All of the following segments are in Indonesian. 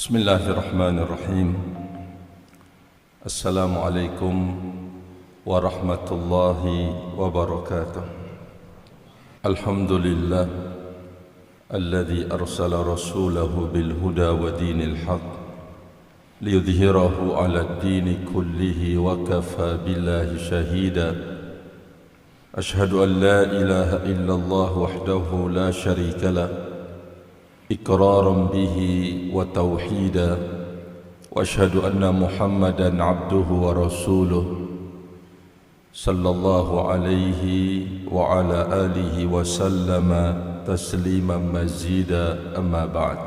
Bismillahirrahmanirrahim. Assalamualaikum warahmatullahi wabarakatuh. Alhamdulillah alladhi arsala rasulahu bil huda wa dinil haq liyudhhirahu ala ad-dini kullihi wa kafa billahi shahida. Ashhadu an la ilaha illallah wahdahu la sharika lah إقرارا به وتوحيدا وأشهد أن محمدا عبده ورسوله صلى الله عليه وعلى آله وسلم تسليما مزيدا أما بعد.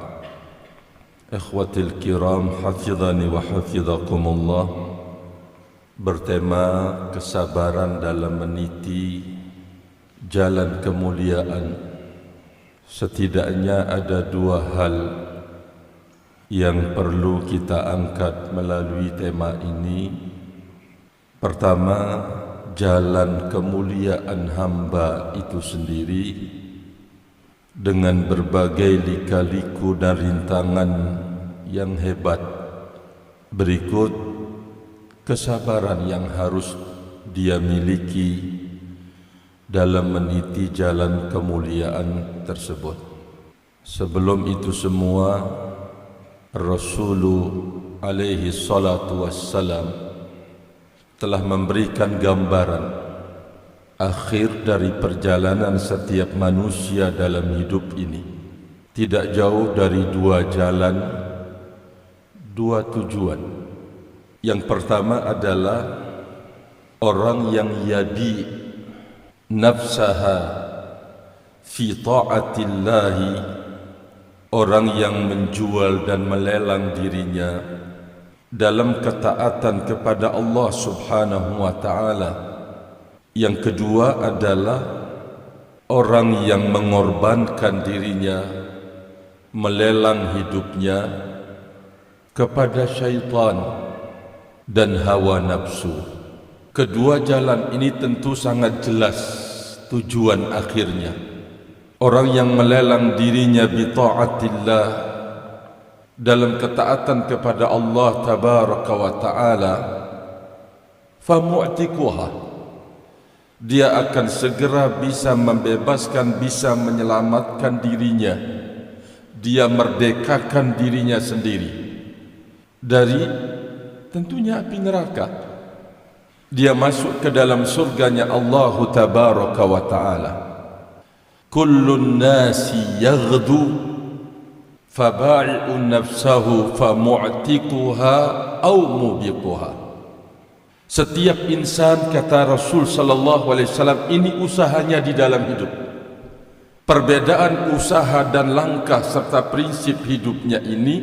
إخوتي الكرام حفظني وحفظكم الله. Bertema kesabaran dalam meniti jalan kemuliaan. Setidaknya ada dua hal yang perlu kita angkat melalui tema ini. Pertama, jalan kemuliaan hamba itu sendiri dengan berbagai lika-liku dan rintangan yang hebat. Berikut kesabaran yang harus dia miliki dalam meniti jalan kemuliaan tersebut. Sebelum itu semua, Rasulullah alaihi salatu wassalam telah memberikan gambaran akhir dari perjalanan setiap manusia dalam hidup ini. Tidak jauh dari dua jalan, dua tujuan. Yang pertama adalah orang yang yadi nafsaha fi ta'atillahi, orang yang menjual dan melelang dirinya dalam ketaatan kepada Allah Subhanahu wa ta'ala. Yang kedua adalah orang yang mengorbankan dirinya, melelang hidupnya kepada syaitan dan hawa nafsu. Kedua jalan ini tentu sangat jelas tujuan akhirnya. Orang yang melelang dirinya bi ta'atillah, dalam ketaatan kepada Allah tabaraka wa ta'ala, fa mu'tikuha, dia akan segera bisa membebaskan, bisa menyelamatkan dirinya. Dia merdekakan dirinya sendiri dari tentunya api neraka. Dia masuk ke dalam surganya Allah tabaraka wa ta'ala. Kullun nasi yaghdu faba'i'un nafsahu famu'tikuha au mubiquha. Setiap insan, kata Rasul sallallahu alaihi wasallam, ini usahanya di dalam hidup. Perbedaan usaha dan langkah serta prinsip hidupnya ini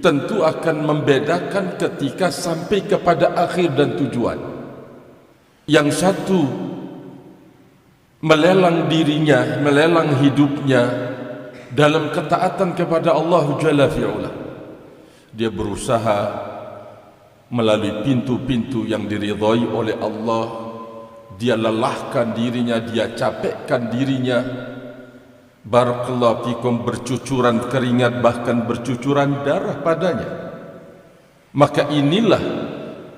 tentu akan membedakan ketika sampai kepada akhir dan tujuan. Yang satu melelang dirinya, melelang hidupnya dalam ketaatan kepada Allah Jalla fi'ula. Dia berusaha melalui pintu-pintu yang diridhai oleh Allah. Dia lelahkan dirinya, dia capekkan dirinya. Barakallahu fikum, bercucuran keringat, bahkan bercucuran darah padanya. Maka inilah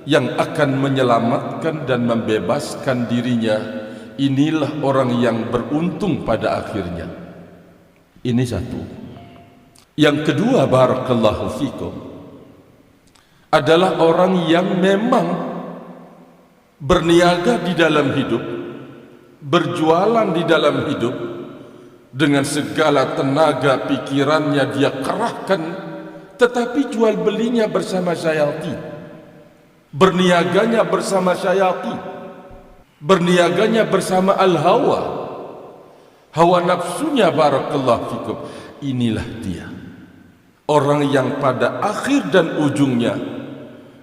yang akan menyelamatkan dan membebaskan dirinya. Inilah orang yang beruntung pada akhirnya. Ini satu. Yang kedua, barakallahu fikum, adalah orang yang memang berniaga di dalam hidup, berjualan di dalam hidup, dengan segala tenaga pikirannya dia kerahkan, tetapi jual belinya bersama syaitan. Berniaganya bersama syaitan, berniaganya bersama al-hawa, hawa nafsunya, barakallahu fikum. Inilah dia orang yang pada akhir dan ujungnya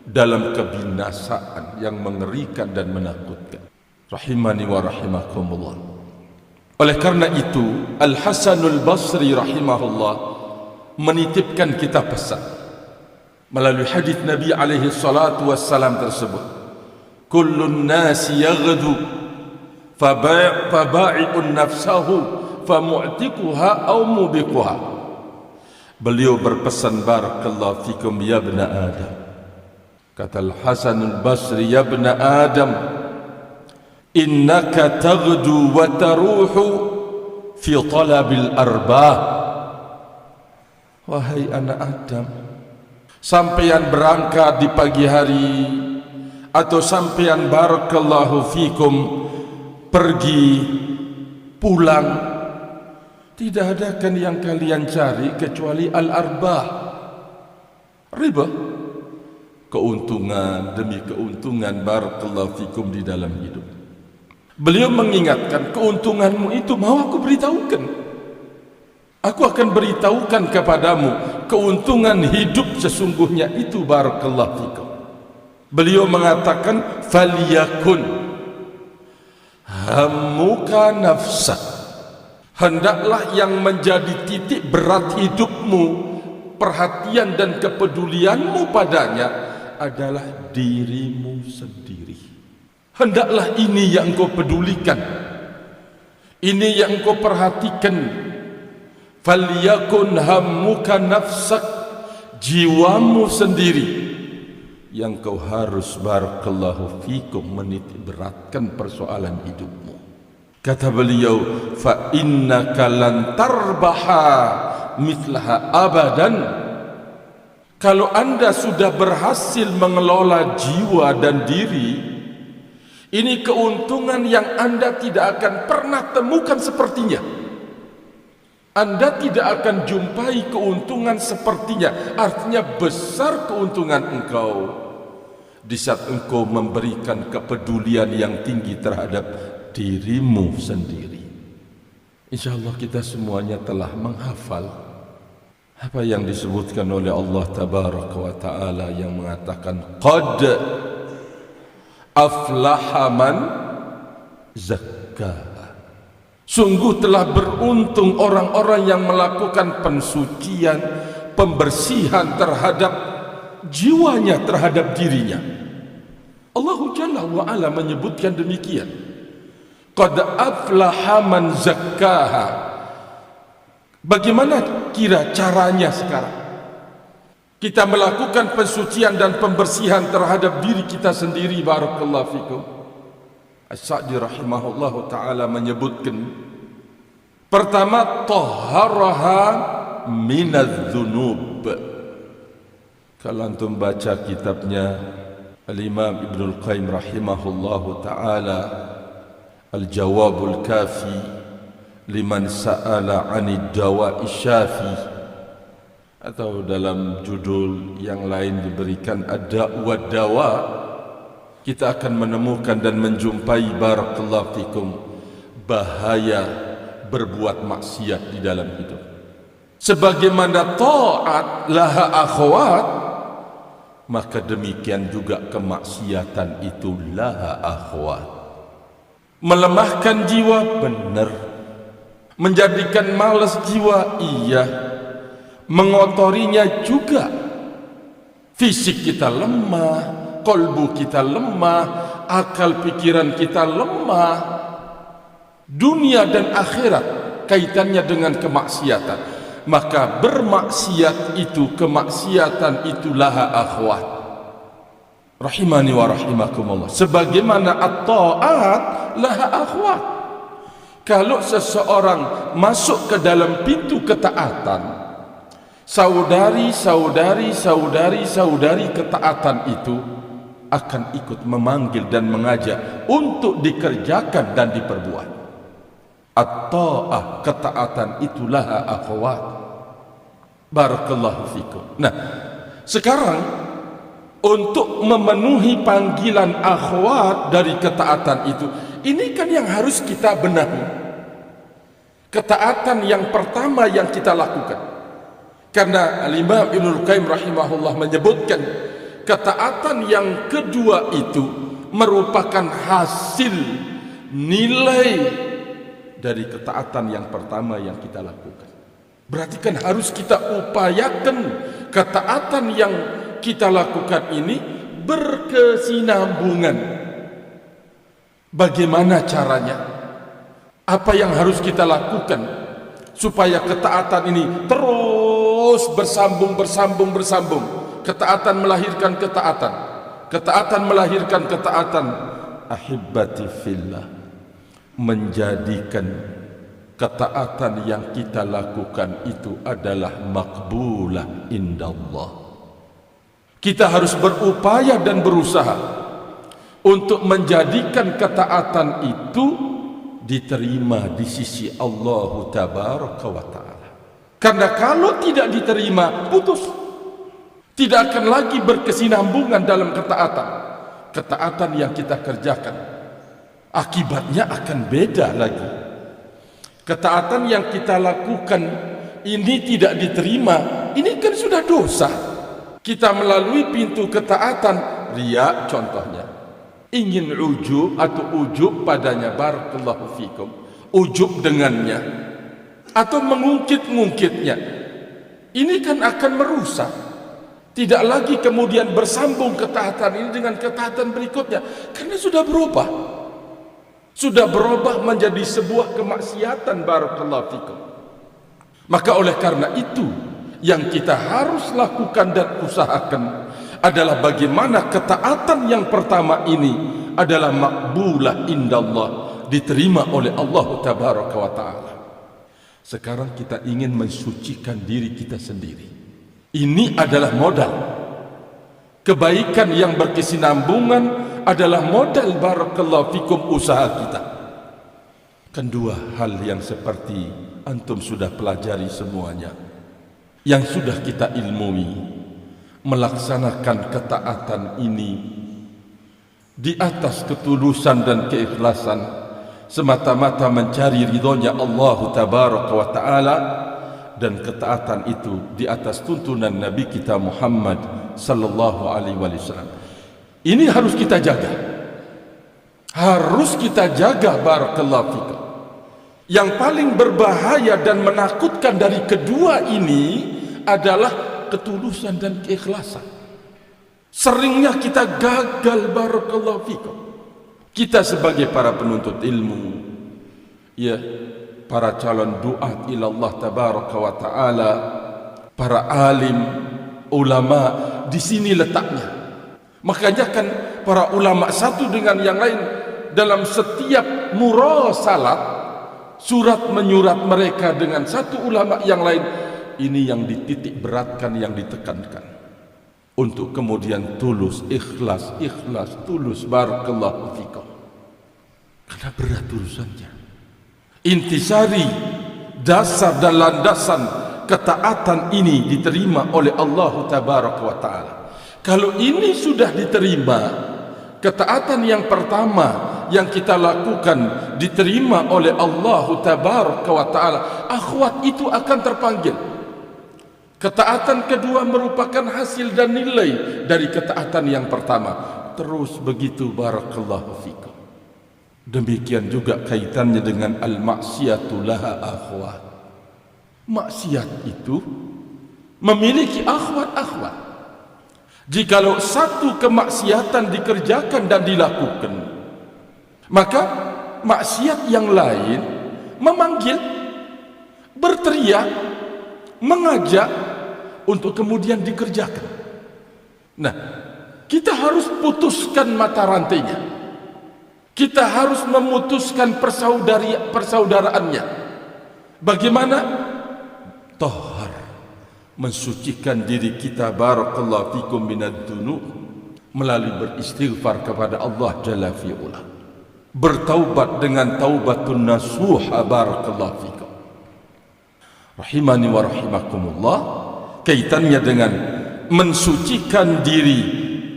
dalam kebinasaan yang mengerikan dan menakutkan. Rahimani wa rahimakumullah. Oleh karena itu, Al-Hasanul Basri rahimahullah menitipkan kita pesan melalui hadis Nabi alaihi salatu wassalam tersebut. Kullun nasi yaghdu faba'i'un nafsahu famu'tikuha au mubiquha. Beliau berpesan, barakallahu fikum ya ibna Adam. Kata Al-Hasan Al-Basri, ya ibna Adam, innaka taghdu wa taruhu fi talabil arbah. Wahai anak Adam, sampeyan berangkat di pagi hari, atau sampeyan barakallahu fikum pergi pulang, tidak ada kan yang kalian cari kecuali al-arbah, riba, keuntungan demi keuntungan barakallahu fikum di dalam hidup. Beliau mengingatkan, keuntunganmu itu mau aku beritahukan, aku akan beritahukan kepadamu keuntungan hidup sesungguhnya itu barakallahu fikum. Beliau mengatakan, falyakun hammuka nafsak, hendaklah yang menjadi titik berat hidupmu, perhatian dan kepedulianmu padanya adalah dirimu sendiri. Hendaklah ini yang engkau pedulikan, ini yang engkau perhatikan. Falyakun hammuka nafsak, jiwamu sendiri yang kau harus barakallahu fikum menitik beratkan persoalan hidupmu. Kata beliau, fa innaka lan tarbaha mithlaha abadan. Kalau anda sudah berhasil mengelola jiwa dan diri, ini keuntungan yang anda tidak akan pernah temukan sepertinya. Anda tidak akan jumpai keuntungan sepertinya. Artinya besar keuntungan engkau di saat engkau memberikan kepedulian yang tinggi terhadap dirimu sendiri. InsyaAllah kita semuanya telah menghafal apa yang disebutkan oleh Allah Tabaraka wa Ta'ala yang mengatakan, qad aflaha man zakkaha. Sungguh telah beruntung orang-orang yang melakukan pensucian, pembersihan terhadap jiwanya, terhadap dirinya. Allah Jalla wa Ala menyebutkan demikian. Qad aflaha man zakkaha. Bagaimana kira caranya sekarang kita melakukan pensucian dan pembersihan terhadap diri kita sendiri? Barakallahu fikum. As-Sa'di rahimahullahu ta'ala menyebutkan, pertama, taharaha minadz-dzunub. Kalau antum baca kitabnya Al-Imam Ibnul Qayyim rahimahullahu ta'ala, Al-Jawabul Kafi liman sa'ala 'anid dawa'i syafi, atau dalam judul yang lain diberikan Ad-Da' wad Dawa, kita akan menemukan dan menjumpai barakallahu fikum bahaya berbuat maksiat di dalam hidup. Sebagaimana taat laha akhwat, maka demikian juga kemaksiatan itu laha akhwat. Melemahkan jiwa, benar. Menjadikan malas jiwa, iya. Mengotorinya juga. Fisik kita lemah, kolbu kita lemah, akal pikiran kita lemah. Dunia dan akhirat kaitannya dengan kemaksiatan. Maka bermaksiat itu, kemaksiatan itu laha akhwat. Rahimani wa rahimakumullah. Sebagaimana at-ta'at laha akhwat. Kalau seseorang masuk ke dalam pintu ketaatan, saudari ketaatan itu akan ikut memanggil dan mengajak untuk dikerjakan dan diperbuat. At-ta'ah, ketaatan itulah akhwat. Barakallahu fikum. Nah, sekarang untuk memenuhi panggilan akhwat dari ketaatan itu, ini kan yang harus kita benahi. Ketaatan yang pertama yang kita lakukan. Karena Al-Imam Ibnul Qayyim rahimahullah menyebutkan, ketaatan yang kedua itu merupakan hasil nilai dari ketaatan yang pertama yang kita lakukan. Berarti kan harus kita upayakan ketaatan yang kita lakukan ini berkesinambungan. Bagaimana caranya? Apa yang harus kita lakukan supaya ketaatan ini terus terus bersambung. Ketaatan melahirkan ketaatan. Ketaatan melahirkan ketaatan. Ahibbati fillah, menjadikan ketaatan yang kita lakukan itu adalah makbulah indallah. Kita harus berupaya dan berusaha untuk menjadikan ketaatan itu diterima di sisi Allah Tabaraka wa Ta'ala. Karena kalau tidak diterima, putus. Tidak akan lagi berkesinambungan dalam ketaatan. Ketaatan yang kita kerjakan, akibatnya akan beda lagi. Ketaatan yang kita lakukan ini tidak diterima, ini kan sudah dosa. Kita melalui pintu ketaatan, riya contohnya, ingin ujub atau ujub padanya, barakallahu fikum, ujub dengannya atau mengungkit-ngungkitnya, ini kan akan merusak. Tidak lagi kemudian bersambung ketaatan ini dengan ketaatan berikutnya, karena sudah berubah. Sudah berubah menjadi sebuah kemaksiatan, barakallahu fikum. Maka oleh karena itu, yang kita harus lakukan dan usahakan adalah bagaimana ketaatan yang pertama ini adalah makbulah indallah, diterima oleh Allah Tabaraka wa Ta'ala. Sekarang kita ingin mensucikan diri kita sendiri. Ini adalah modal. Kebaikan yang berkesinambungan adalah modal, barakallahu fikum, usaha kita. Kan dua hal yang seperti antum sudah pelajari semuanya, yang sudah kita ilmui. Melaksanakan ketaatan ini di atas ketulusan dan keikhlasan, semata-mata mencari ridhonya Allah Tabaraka wa Ta'ala, dan ketaatan itu di atas tuntunan Nabi kita Muhammad sallallahu alaihi wasallam. Ini harus kita jaga. Harus kita jaga, barakallahu fikum. Yang paling berbahaya dan menakutkan dari kedua ini adalah ketulusan dan keikhlasan. Seringnya kita gagal, barakallahu fikum. Kita sebagai para penuntut ilmu, ya, para calon duat ilallah tabaraka wa ta'ala, para alim, ulama, di sini letaknya. Makanya kan para ulama satu dengan yang lain dalam setiap murasalat, surat menyurat mereka dengan satu ulama yang lain, ini yang dititik beratkan, yang ditekankan untuk kemudian tulus, ikhlas, tulus, barakallahu fikum. Karena berat urusannya. Intisari, dasar dan landasan ketaatan ini diterima oleh Allah Tabaraka wa Ta'ala. Kalau ini sudah diterima, ketaatan yang pertama yang kita lakukan diterima oleh Allah Tabaraka wa Ta'ala, akhwat itu akan terpanggil. Ketaatan kedua merupakan hasil dan nilai dari ketaatan yang pertama. Terus begitu, barakallahu fikum. Demikian juga kaitannya dengan al-maksiyatu laha akhwat. Maksiat itu memiliki akhwat-akhwat. Jikalau satu kemaksiatan dikerjakan dan dilakukan, maka maksiat yang lain memanggil, berteriak, mengajak untuk kemudian dikerjakan. Nah, kita harus putuskan mata rantainya. Kita harus memutuskan persaudaraannya. Bagaimana? Tahar, mensucikan diri kita, barakallahu fikum, minad dzunub, melalui beristighfar kepada Allah Jalla fi'ula, bertaubat dengan taubatun nasuh, barakallahu fikum. Rahimani wa rahimakumullah. Kaitannya dengan mensucikan diri,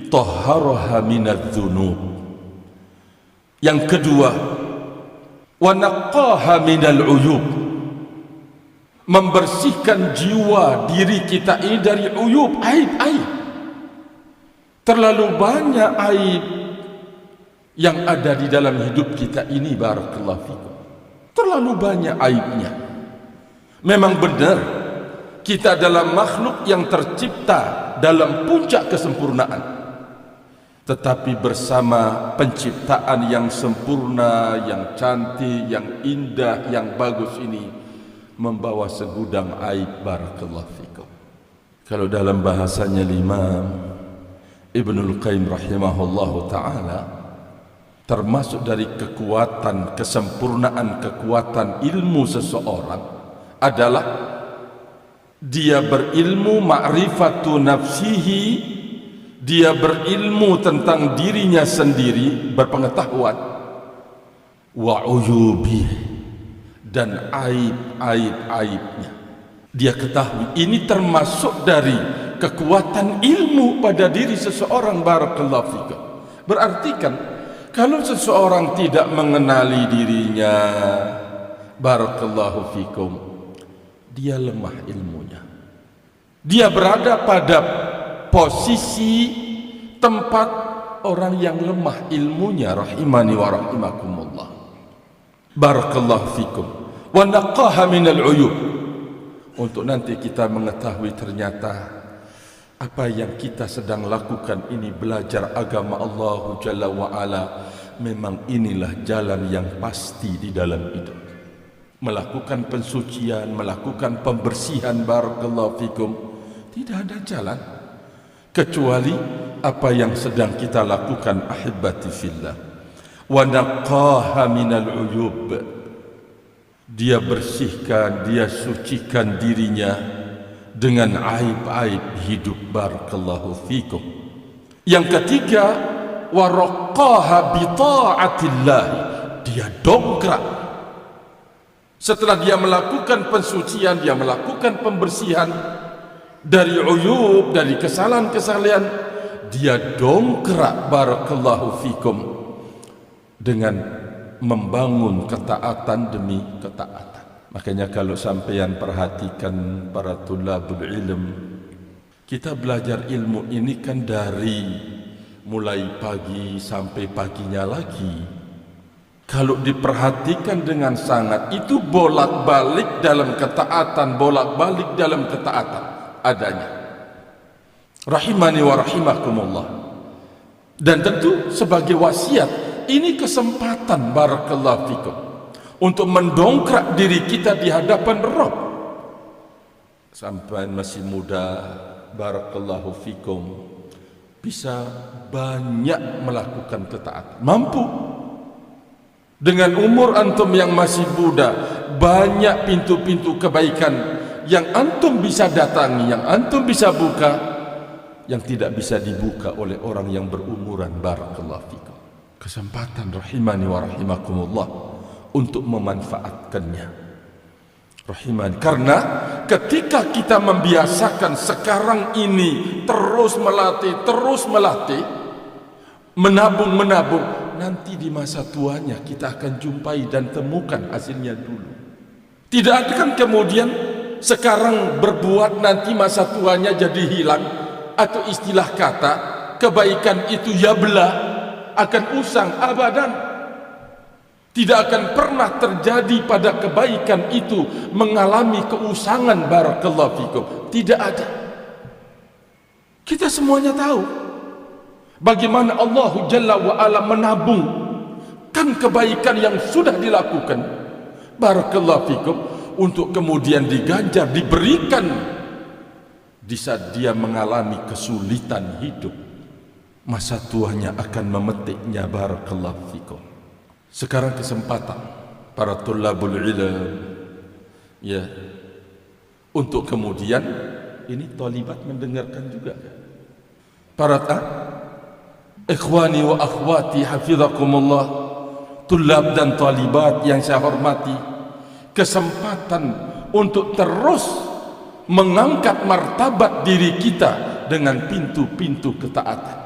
taharaha minad dzunub. Yang kedua, wa naqqaha minal uyub, membersihkan jiwa diri kita ini dari uyub, aib-aib. Terlalu banyak aib yang ada di dalam hidup kita ini, barakallahu fikum. Terlalu banyak aibnya. Memang benar kita dalam makhluk yang tercipta dalam puncak kesempurnaan, tetapi bersama penciptaan yang sempurna, yang cantik, yang indah, yang bagus ini membawa segudang aib, barakallahu fikum. Kalau dalam bahasanya Imam Ibnul Qayyim rahimahullahu ta'ala, termasuk dari kekuatan, kesempurnaan kekuatan ilmu seseorang adalah dia berilmu ma'rifatu nafsihi, dia berilmu tentang dirinya sendiri, berpengetahuan, wa uyubi, dan aib-aibnya dia ketahui. Ini termasuk dari kekuatan ilmu pada diri seseorang. Barakallahu fikum. Berarti kan kalau seseorang tidak mengenali dirinya, barakallahu fikum, dia lemah ilmunya. Dia berada pada posisi tempat orang yang lemah ilmunya, rahimani wa rahimakumullah. Barakallahu fikum. Wa naqaha minal uyub. Untuk nanti kita mengetahui ternyata apa yang kita sedang lakukan ini, belajar agama Allah Jalla wa'ala, memang inilah jalan yang pasti di dalam hidup. Melakukan pensucian, melakukan pembersihan, barakallahu fikum, tidak ada jalan kecuali apa yang sedang kita lakukan, ahibati fillah. Wa naqaha minal uyub. Dia bersihkan, dia sucikan dirinya dengan aib-aib hidup, barakallahu fikum. Yang ketiga, wa raqaha bi ta'atillah. Dia dongkrak. Setelah dia melakukan pensucian, dia melakukan pembersihan dari uyub, dari kesalahan-kesalahan, dia dongkrak, barakallahu fikum, dengan membangun ketaatan demi ketaatan. Makanya kalau sampeyan perhatikan para tulabul ilm, kita belajar ilmu ini kan dari mulai pagi sampai paginya lagi. Kalau diperhatikan dengan sangat, itu bolak-balik dalam ketaatan, bolak-balik dalam ketaatan adanya. Rahimani wa rahimakumullah. Dan tentu sebagai wasiat, ini kesempatan, barakallahu fikum, untuk mendongkrak diri kita di hadapan Rabb. Sampai masih muda, barakallahu fikum, bisa banyak melakukan ketaatan. Mampu. Dengan umur antum yang masih muda, banyak pintu-pintu kebaikan yang antum bisa datangi, yang antum bisa buka, yang tidak bisa dibuka oleh orang yang berumuran, barakallahu fikum. Kesempatan, rahimani wa rahimakumullah, untuk memanfaatkannya. Rahimani, karena ketika kita membiasakan sekarang ini terus melatih, menabung, nanti di masa tuanya kita akan jumpai dan temukan hasilnya dulu. Tidak akan kemudian sekarang berbuat nanti masa tuanya jadi hilang, atau istilah kata kebaikan itu ya belah, akan usang abadan. Tidak akan pernah terjadi pada kebaikan itu mengalami keusangan, barakallahu fikum. Tidak ada. Kita semuanya tahu bagaimana Allah Jalla wa'ala menabungkan kebaikan yang sudah dilakukan, barakallahu fikum, untuk kemudian diganjar, diberikan di saat dia mengalami kesulitan hidup. Masa tuanya akan memetiknya, barakallahu fikum. Sekarang kesempatan para tulabul ilm, ya, untuk kemudian ini talibat mendengarkan juga. Para ikhwani wa akhwati hafizakumullah, tulab dan talibat yang saya hormati, kesempatan untuk terus mengangkat martabat diri kita dengan pintu-pintu ketaatan.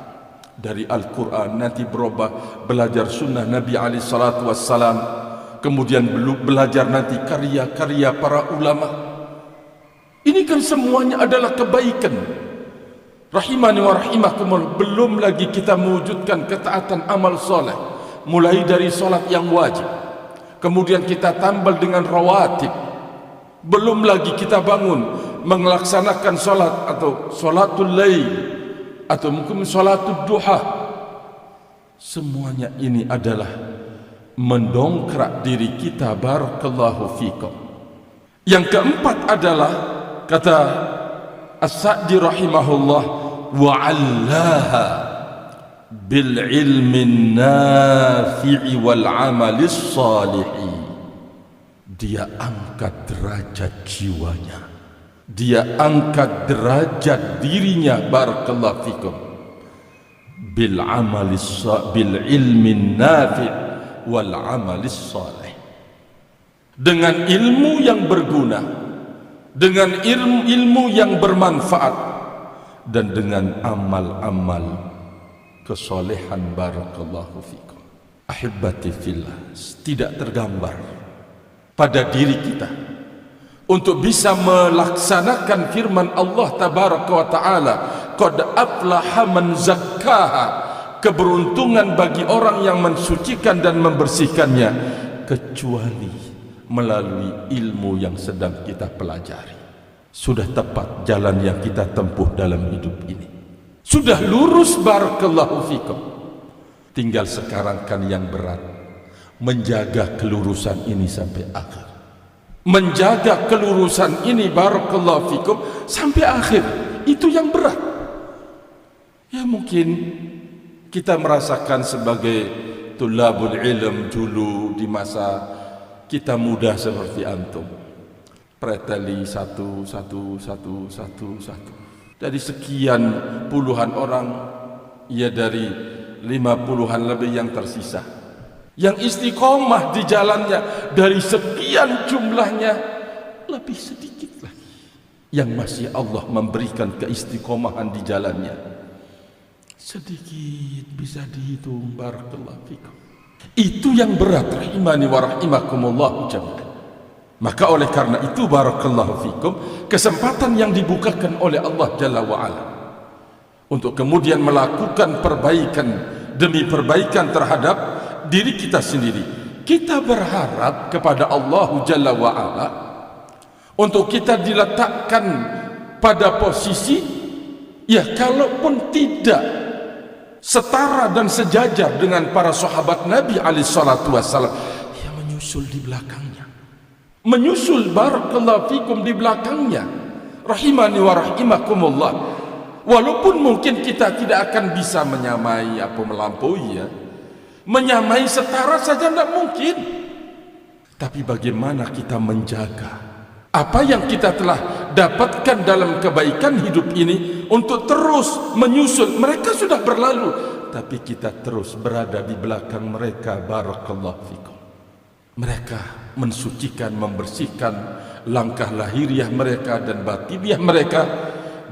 Dari Al-Quran, nanti berubah belajar sunnah Nabi SAW, kemudian belajar nanti karya-karya para ulama. Ini kan semuanya adalah kebaikan. Rahimani wa rahimakumullah. Belum lagi kita mewujudkan ketaatan amal soleh, mulai dari solat yang wajib, kemudian kita tambah dengan rawatib. Belum lagi kita bangun melaksanakan solat atau solatul lail, atau mungkin sholatul duha. Semuanya ini adalah mendongkrak diri kita, barakallahu fikum. Yang keempat adalah kata As-Sa'di rahimahullah, wa'allaha bil ilmin nafi'i wal amalis salihi. Dia angkat derajat jiwanya, dia angkat derajat dirinya, barakallahu fikum, bil ilmin nafi' wal amalis salih, dengan ilmu yang berguna, dengan ilmu yang bermanfaat, dan dengan amal-amal kesolehan, barakallahu fikum. Ahibbati fillah, tidak tergambar pada diri kita untuk bisa melaksanakan firman Allah tabaraka wa ta'ala, qad aflaha man zakkaha, keberuntungan bagi orang yang mensucikan dan membersihkannya, kecuali melalui ilmu yang sedang kita pelajari. Sudah tepat jalan yang kita tempuh dalam hidup ini, sudah lurus, barakallahu fikum. Tinggal sekarang kan yang berat, menjaga kelurusan ini sampai akhir, menjaga kelurusan ini, barakallahu fikum, sampai akhir. Itu yang berat. Ya mungkin kita merasakan sebagai tulabul ilm dulu di masa kita muda seperti antum, preteli satu. Dari sekian puluhan orang, ya dari 50-an lebih yang tersisa, yang istiqomah di jalannya, dari sekian jumlahnya lebih sedikit lagi yang masih Allah memberikan keistiqomahan di jalannya. Sedikit bisa dihitung, barakallahu fikum. Itu yang berat, rahimani wa rahimakumullah jami'an. Maka oleh karena itu, barakallahu fikum, kesempatan yang dibukakan oleh Allah Jalla wa'ala untuk kemudian melakukan perbaikan demi perbaikan terhadap diri kita sendiri. Kita berharap kepada Allah Jalla wa'ala untuk kita diletakkan pada posisi, ya kalaupun tidak setara dan sejajar dengan para sahabat Nabi alaihi salatu wassalam, ya menyusul di belakangnya, menyusul, barakallahu fikum, di belakangnya, rahimani wa rahimakumullah. Walaupun mungkin kita tidak akan bisa menyamai apa melampaui, ya, menyamai setara saja tidak mungkin. Tapi bagaimana kita menjaga apa yang kita telah dapatkan dalam kebaikan hidup ini untuk terus menyusul. Mereka sudah berlalu, tapi kita terus berada di belakang mereka, barakallahu fikum. Mereka mensucikan, membersihkan langkah lahiriah mereka dan batiniah mereka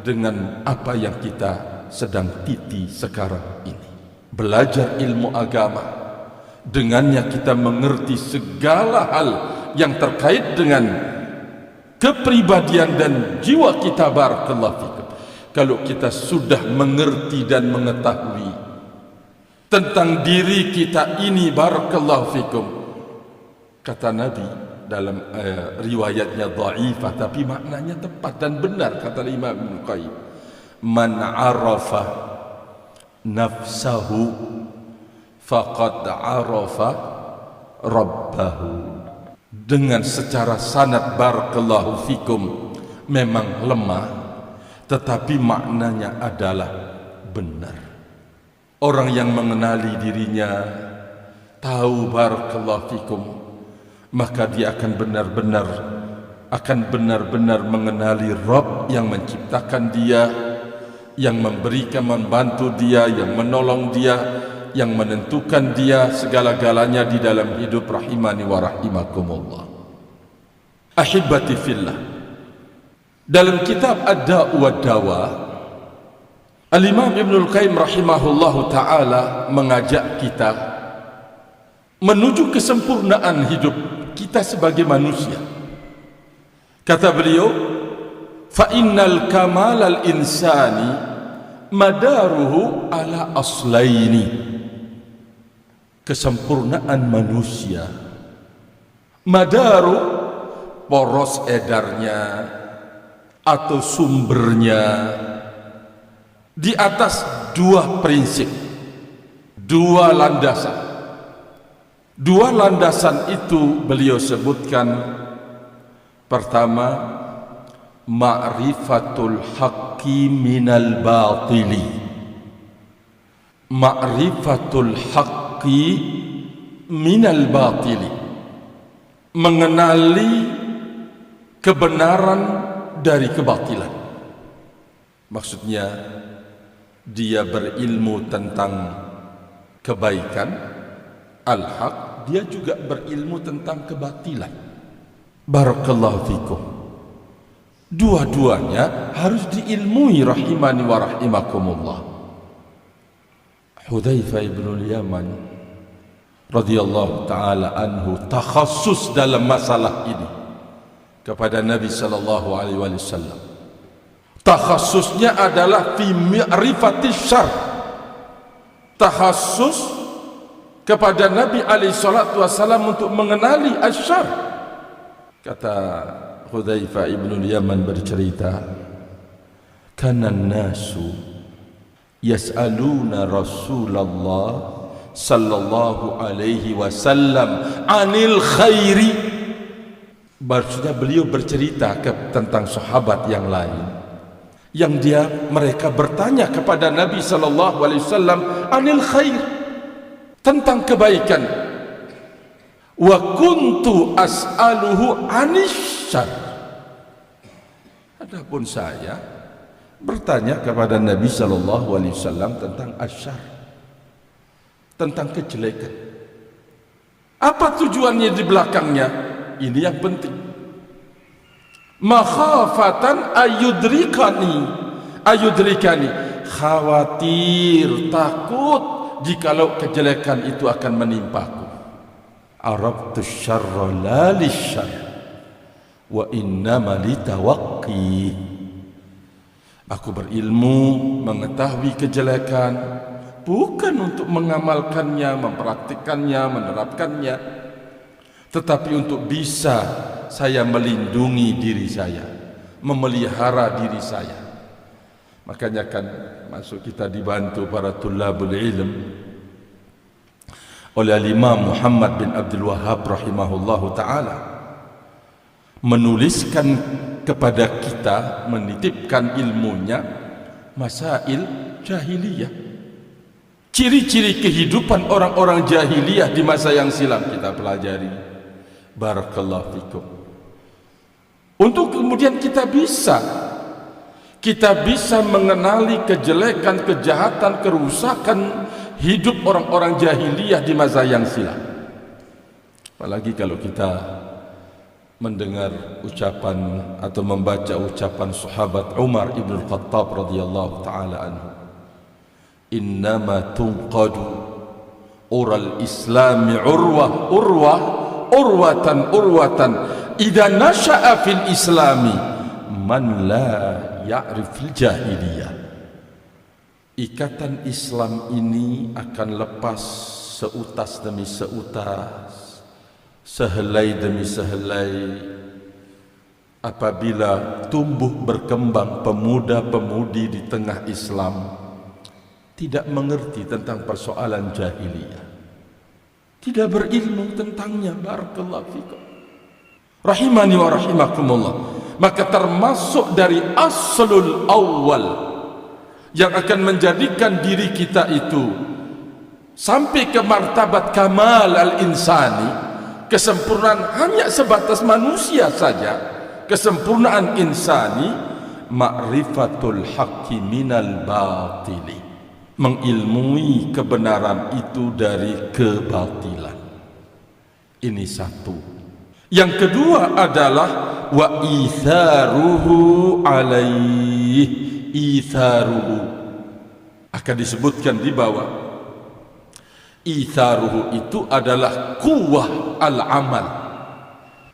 dengan apa yang kita sedang titi sekarang ini. Belajar ilmu agama, dengannya kita mengerti segala hal yang terkait dengan kepribadian dan jiwa kita, barakallahu fikum. Kalau kita sudah mengerti dan mengetahui tentang diri kita ini, barakallahu fikum, kata Nabi dalam riwayatnya dhaifah tapi maknanya tepat dan benar, kata Imam Ibnu Qayyim, man arafa nafsahu faqad arafa rabbahu. Dengan secara sanad, barakallahu fikum, memang lemah tetapi maknanya adalah benar. Orang yang mengenali dirinya, tahu, barakallahu fikum, maka dia akan benar-benar mengenali Rabb yang menciptakan dia, yang memberikan, membantu dia, yang menolong dia, yang menentukan dia segala-galanya di dalam hidup, rahimani wa rahimakumullah. Ahibbati fillah, dalam kitab Ad-Da' wa Dawa, Al-Imam Ibnul Qayyim rahimahullahu ta'ala mengajak kita menuju kesempurnaan hidup kita sebagai manusia. Kata beliau, fa innal kamalal insani madaruhu ala aslaini. Kesempurnaan manusia, madaru, poros edarnya atau sumbernya, di atas dua prinsip, dua landasan. Dua landasan itu beliau sebutkan. Pertama, ma'rifatul haqqi minal batili. Ma'rifatul haqqi minal batili, mengenali kebenaran dari kebatilan. Maksudnya dia berilmu tentang kebaikan, al-haq, dia juga berilmu tentang kebatilan. Barakallahu fikum. Dua-duanya harus diilmui, rahimani wa rahimakumullah. Hudzaifah ibn al-Yaman radhiyallahu ta'ala anhu takhassus dalam masalah ini kepada Nabi sallallahu alaihi wasallam. Takhassusnya adalah fi ma'rifatis syarr. Takhassus kepada Nabi alaihi salatu wasallam untuk mengenali asy-syarr. Kata Hudzaifah ibn al-Yaman bercerita, kana nasu yas'aluna Rasulullah sallallahu alaihi wasallam anil khairi. Maksudnya beliau bercerita tentang sahabat yang lain yang mereka bertanya kepada Nabi sallallahu alaihi wasallam anil khair, tentang kebaikan. Wa kuntu as'aluhu anis syarr. Adapun saya bertanya kepada Nabi sallallahu alaihi wasallam tentang asyar, tentang kejelekan. Apa tujuannya di belakangnya? Ini yang penting. Makhafatan ayudrikani, khawatir, takut jikalau kejelekan itu akan menimpaku. Arabtu syarra la lisyarr wa innama litawaqqi. Aku berilmu, mengetahui kejelekan bukan untuk mengamalkannya, mempraktikkannya, menerapkannya, tetapi untuk bisa saya melindungi diri saya, memelihara diri saya. Makanya kan masuk kita dibantu para tullabul ilm oleh Imam Muhammad bin Abdul Wahhab rahimahullahu ta'ala, menuliskan kepada kita, menitipkan ilmunya masail jahiliyah, ciri-ciri kehidupan orang-orang jahiliyah di masa yang silam kita pelajari. Barakallahu fikum. Untuk kemudian kita bisa mengenali kejelekan, kejahatan, kerusakan hidup orang-orang jahiliyah di masa yang silam. Apalagi kalau kita mendengar ucapan atau membaca ucapan sahabat Umar ibn al-Khattab radhiyallahu ta'ala anhu, innama tunqadu ural islami urwatan idha nasha'a fil islami man la ya'rifil jahiliyah. Ikatan Islam ini akan lepas seutas demi seutas, sehelai demi sehelai, apabila tumbuh berkembang pemuda-pemudi di tengah Islam tidak mengerti tentang persoalan jahiliyah, tidak berilmu tentangnya. Barakallahu fikum, rahimani wa rahimakumullah. Maka termasuk dari aslul awal yang akan menjadikan diri kita itu sampai ke martabat kamal al-insani, kesempurnaan hanya sebatas manusia saja, kesempurnaan insani, ma'rifatul haqqi minal batili, mengilmui kebenaran itu dari kebatilan. Ini satu. Yang kedua adalah wa itharuhu alaih. Itharuhu akan disebutkan di bawah. Itharuhu itu adalah kuwah al-amal,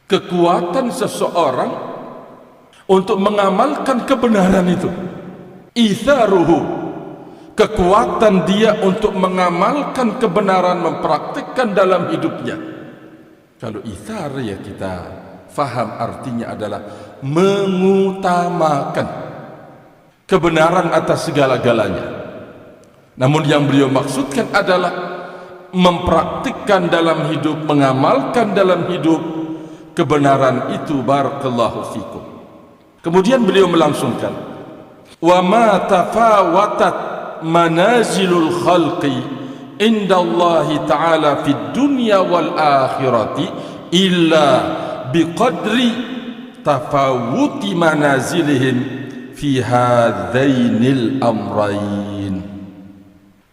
kekuatan seseorang untuk mengamalkan kebenaran itu. Itharuhu, kekuatan dia untuk mengamalkan kebenaran, mempraktikkan dalam hidupnya. Kalau ithar ya kita faham artinya adalah mengutamakan kebenaran atas segala-galanya. Namun yang beliau maksudkan adalah mempraktikkan dalam hidup, mengamalkan dalam hidup kebenaran itu. Barakallahu fikum. Kemudian beliau melangsungkan, wa ma tafawatat manazilul khalqi indallahi ta'ala fid dunya wal akhirati illa biqadri tafawuti manazilihim fi hadzainil amrayn.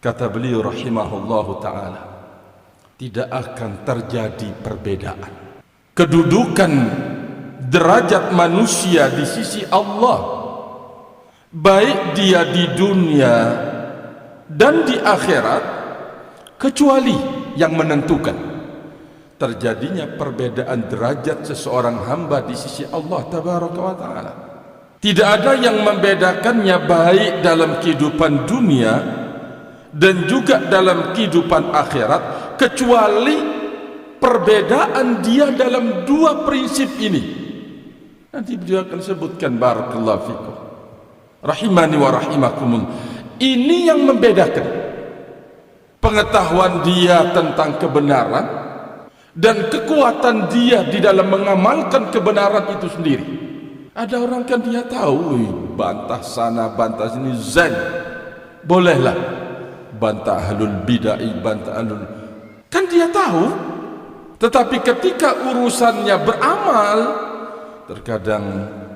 Kata beliau rahimahullahu ta'ala, tidak akan terjadi perbedaan kedudukan derajat manusia di sisi Allah, baik dia di dunia dan di akhirat, kecuali yang menentukan terjadinya perbedaan derajat seseorang hamba di sisi Allah tabaraka wa ta'ala. Tidak ada yang membedakannya baik dalam kehidupan dunia dan juga dalam kehidupan akhirat, kecuali perbedaan dia dalam dua prinsip ini. Nanti beliau akan sebutkan, barakallahu fikum, rahimani wa rahimakumullah. Ini yang membedakan pengetahuan dia tentang kebenaran dan kekuatan dia di dalam mengamalkan kebenaran itu sendiri. Ada orang kan dia tahu, bantah sana bantah sini zen, bolehlah bantah ahlul bid'ah, bantah ahlul, kan dia tahu. Tetapi ketika urusannya beramal, terkadang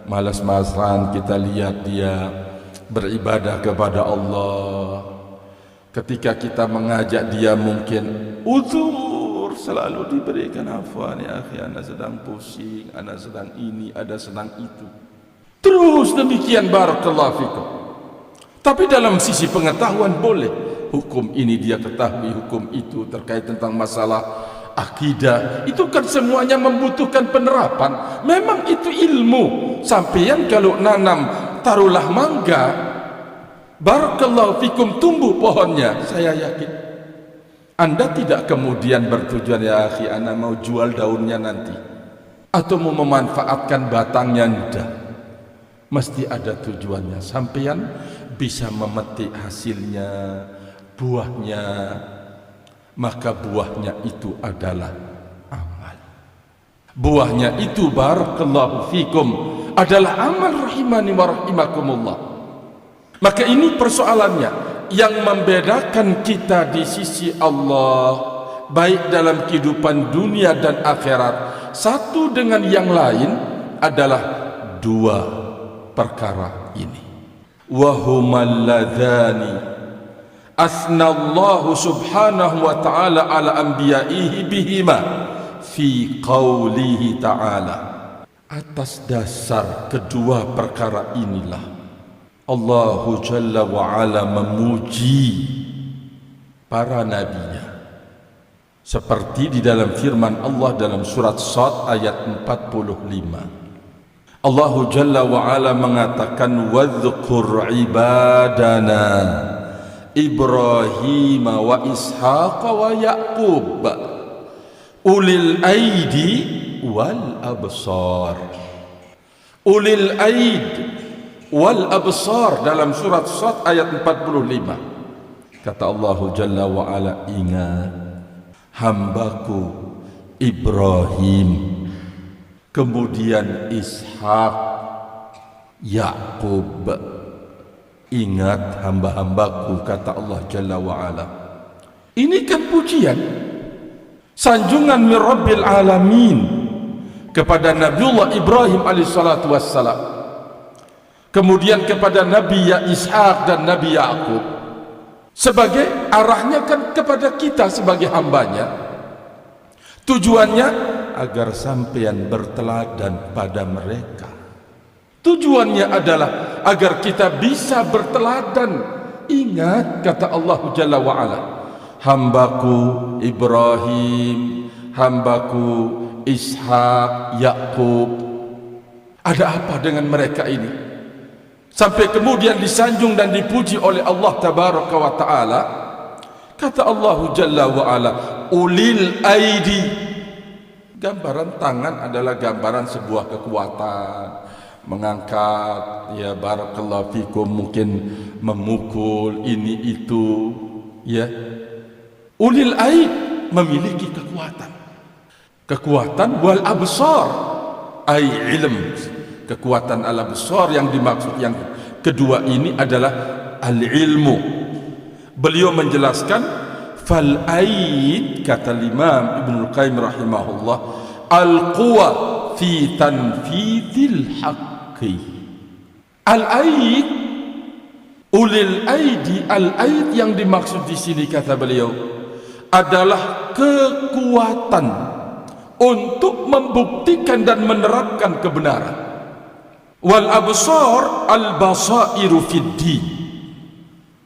malas-malasan kita lihat dia beribadah kepada Allah. Ketika kita mengajak dia mungkin uzur, selalu diberikan afwan, ya akhi, anda sedang pusing, anda sedang ini, ada sedang itu. Terus demikian, barakallahu fikum. Tapi dalam sisi pengetahuan boleh, hukum ini dia ketahui, hukum itu terkait tentang masalah akidah, itu kan semuanya membutuhkan penerapan. Memang itu ilmu. Sampeyan kalau nanam, taruhlah mangga, barakallahu fikum, tumbuh pohonnya, saya yakin anda tidak kemudian bertujuan, ya akhi, anda mau jual daunnya nanti atau mau memanfaatkan batangnya. Tidak, mesti ada tujuannya. Sampeyan bisa memetik hasilnya, buahnya, maka buahnya itu adalah amal. Buahnya itu, barakallahu fikum, adalah amal, rahimani wa rahimakumullah. Maka ini persoalannya yang membedakan kita di sisi Allah, baik dalam kehidupan dunia dan akhirat, satu dengan yang lain adalah dua perkara ini. Wahumal ladzani asnallahu subhanahu wa ta'ala ala anbiya'ihi bihima fi qawlihi ta'ala. Atas dasar kedua perkara inilah Allahu Jalla wa Ala memuji para nabinya, seperti di dalam firman Allah dalam surat Shad ayat 45. Allahu Jalla wa Ala mengatakan, wadhkur ibadana Ibrahim wa Ishaq wa Yaqub ulil aidi wal absar. Ulil aid wal absar dalam surat Shad ayat 45. Kata Allahu Jalla wa Ala, ingat hambaku Ibrahim, kemudian Ishak, Yaqub. Ingat hamba-hambaku, kata Allah Jalla wa Ala. Ini kan pujian, sanjungan min Rabbil Alamin kepada Nabiullah Ibrahim alaihissalatu wassalam, kemudian kepada Nabi Ishak dan Nabi Yaqub. Sebagai arahnya kan kepada kita sebagai hambanya. Tujuannya agar sampean berteladan pada mereka. Tujuannya adalah agar kita bisa berteladan. Ingat, kata Allah Jalla wa Ala, hambaku Ibrahim, hambaku Ishak, Yaqub. Ada apa dengan mereka ini sampai kemudian disanjung dan dipuji oleh Allah tabaraka wa ta'ala? Kata Allah Jalla wa Ala, ulil aidi. Gambaran tangan adalah gambaran sebuah kekuatan, mengangkat, ya barakallahu fikum, mungkin memukul ini itu, ya. Ulil aid memiliki kekuatan. Kekuatan wal absar ay ilm, Kekuatan al-absar yang dimaksud yang kedua ini adalah al-ilmu. Beliau menjelaskan fal aid, kata Imam Ibnu Qayyim rahimahullah, al-quwa fi tanfidil haqqi. Al-aid, ulil aidi, al-aid yang dimaksud di sini kata beliau adalah kekuatan untuk membuktikan dan menerapkan kebenaran. Wal absar al basairu fid din.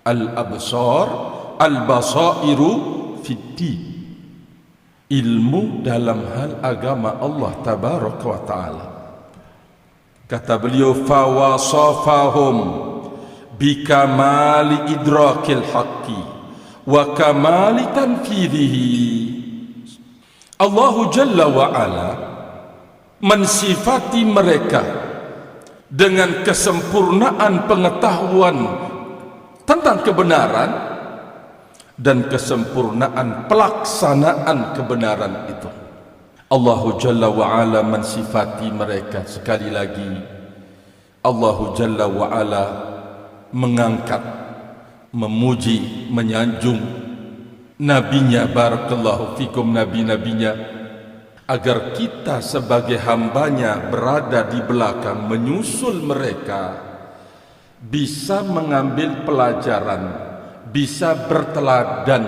Al absar al basairu fid din. Ilmu dalam hal agama Allah tabaraka wa taala. Kata beliau fawasafahum bikamali idrakil haqqi wa kamali tanfidhihi. Allah Jalla wa Ala mensifati mereka dengan kesempurnaan pengetahuan tentang kebenaran dan kesempurnaan pelaksanaan kebenaran itu. Allah Jalla wa Ala mensifati mereka. Sekali lagi, Allah Jalla wa Ala mengangkat, memuji, menyanjung nabinya, barakallahu fikum, nabi-nabinya, agar kita sebagai hambanya berada di belakang menyusul mereka, bisa mengambil pelajaran, bisa berteladan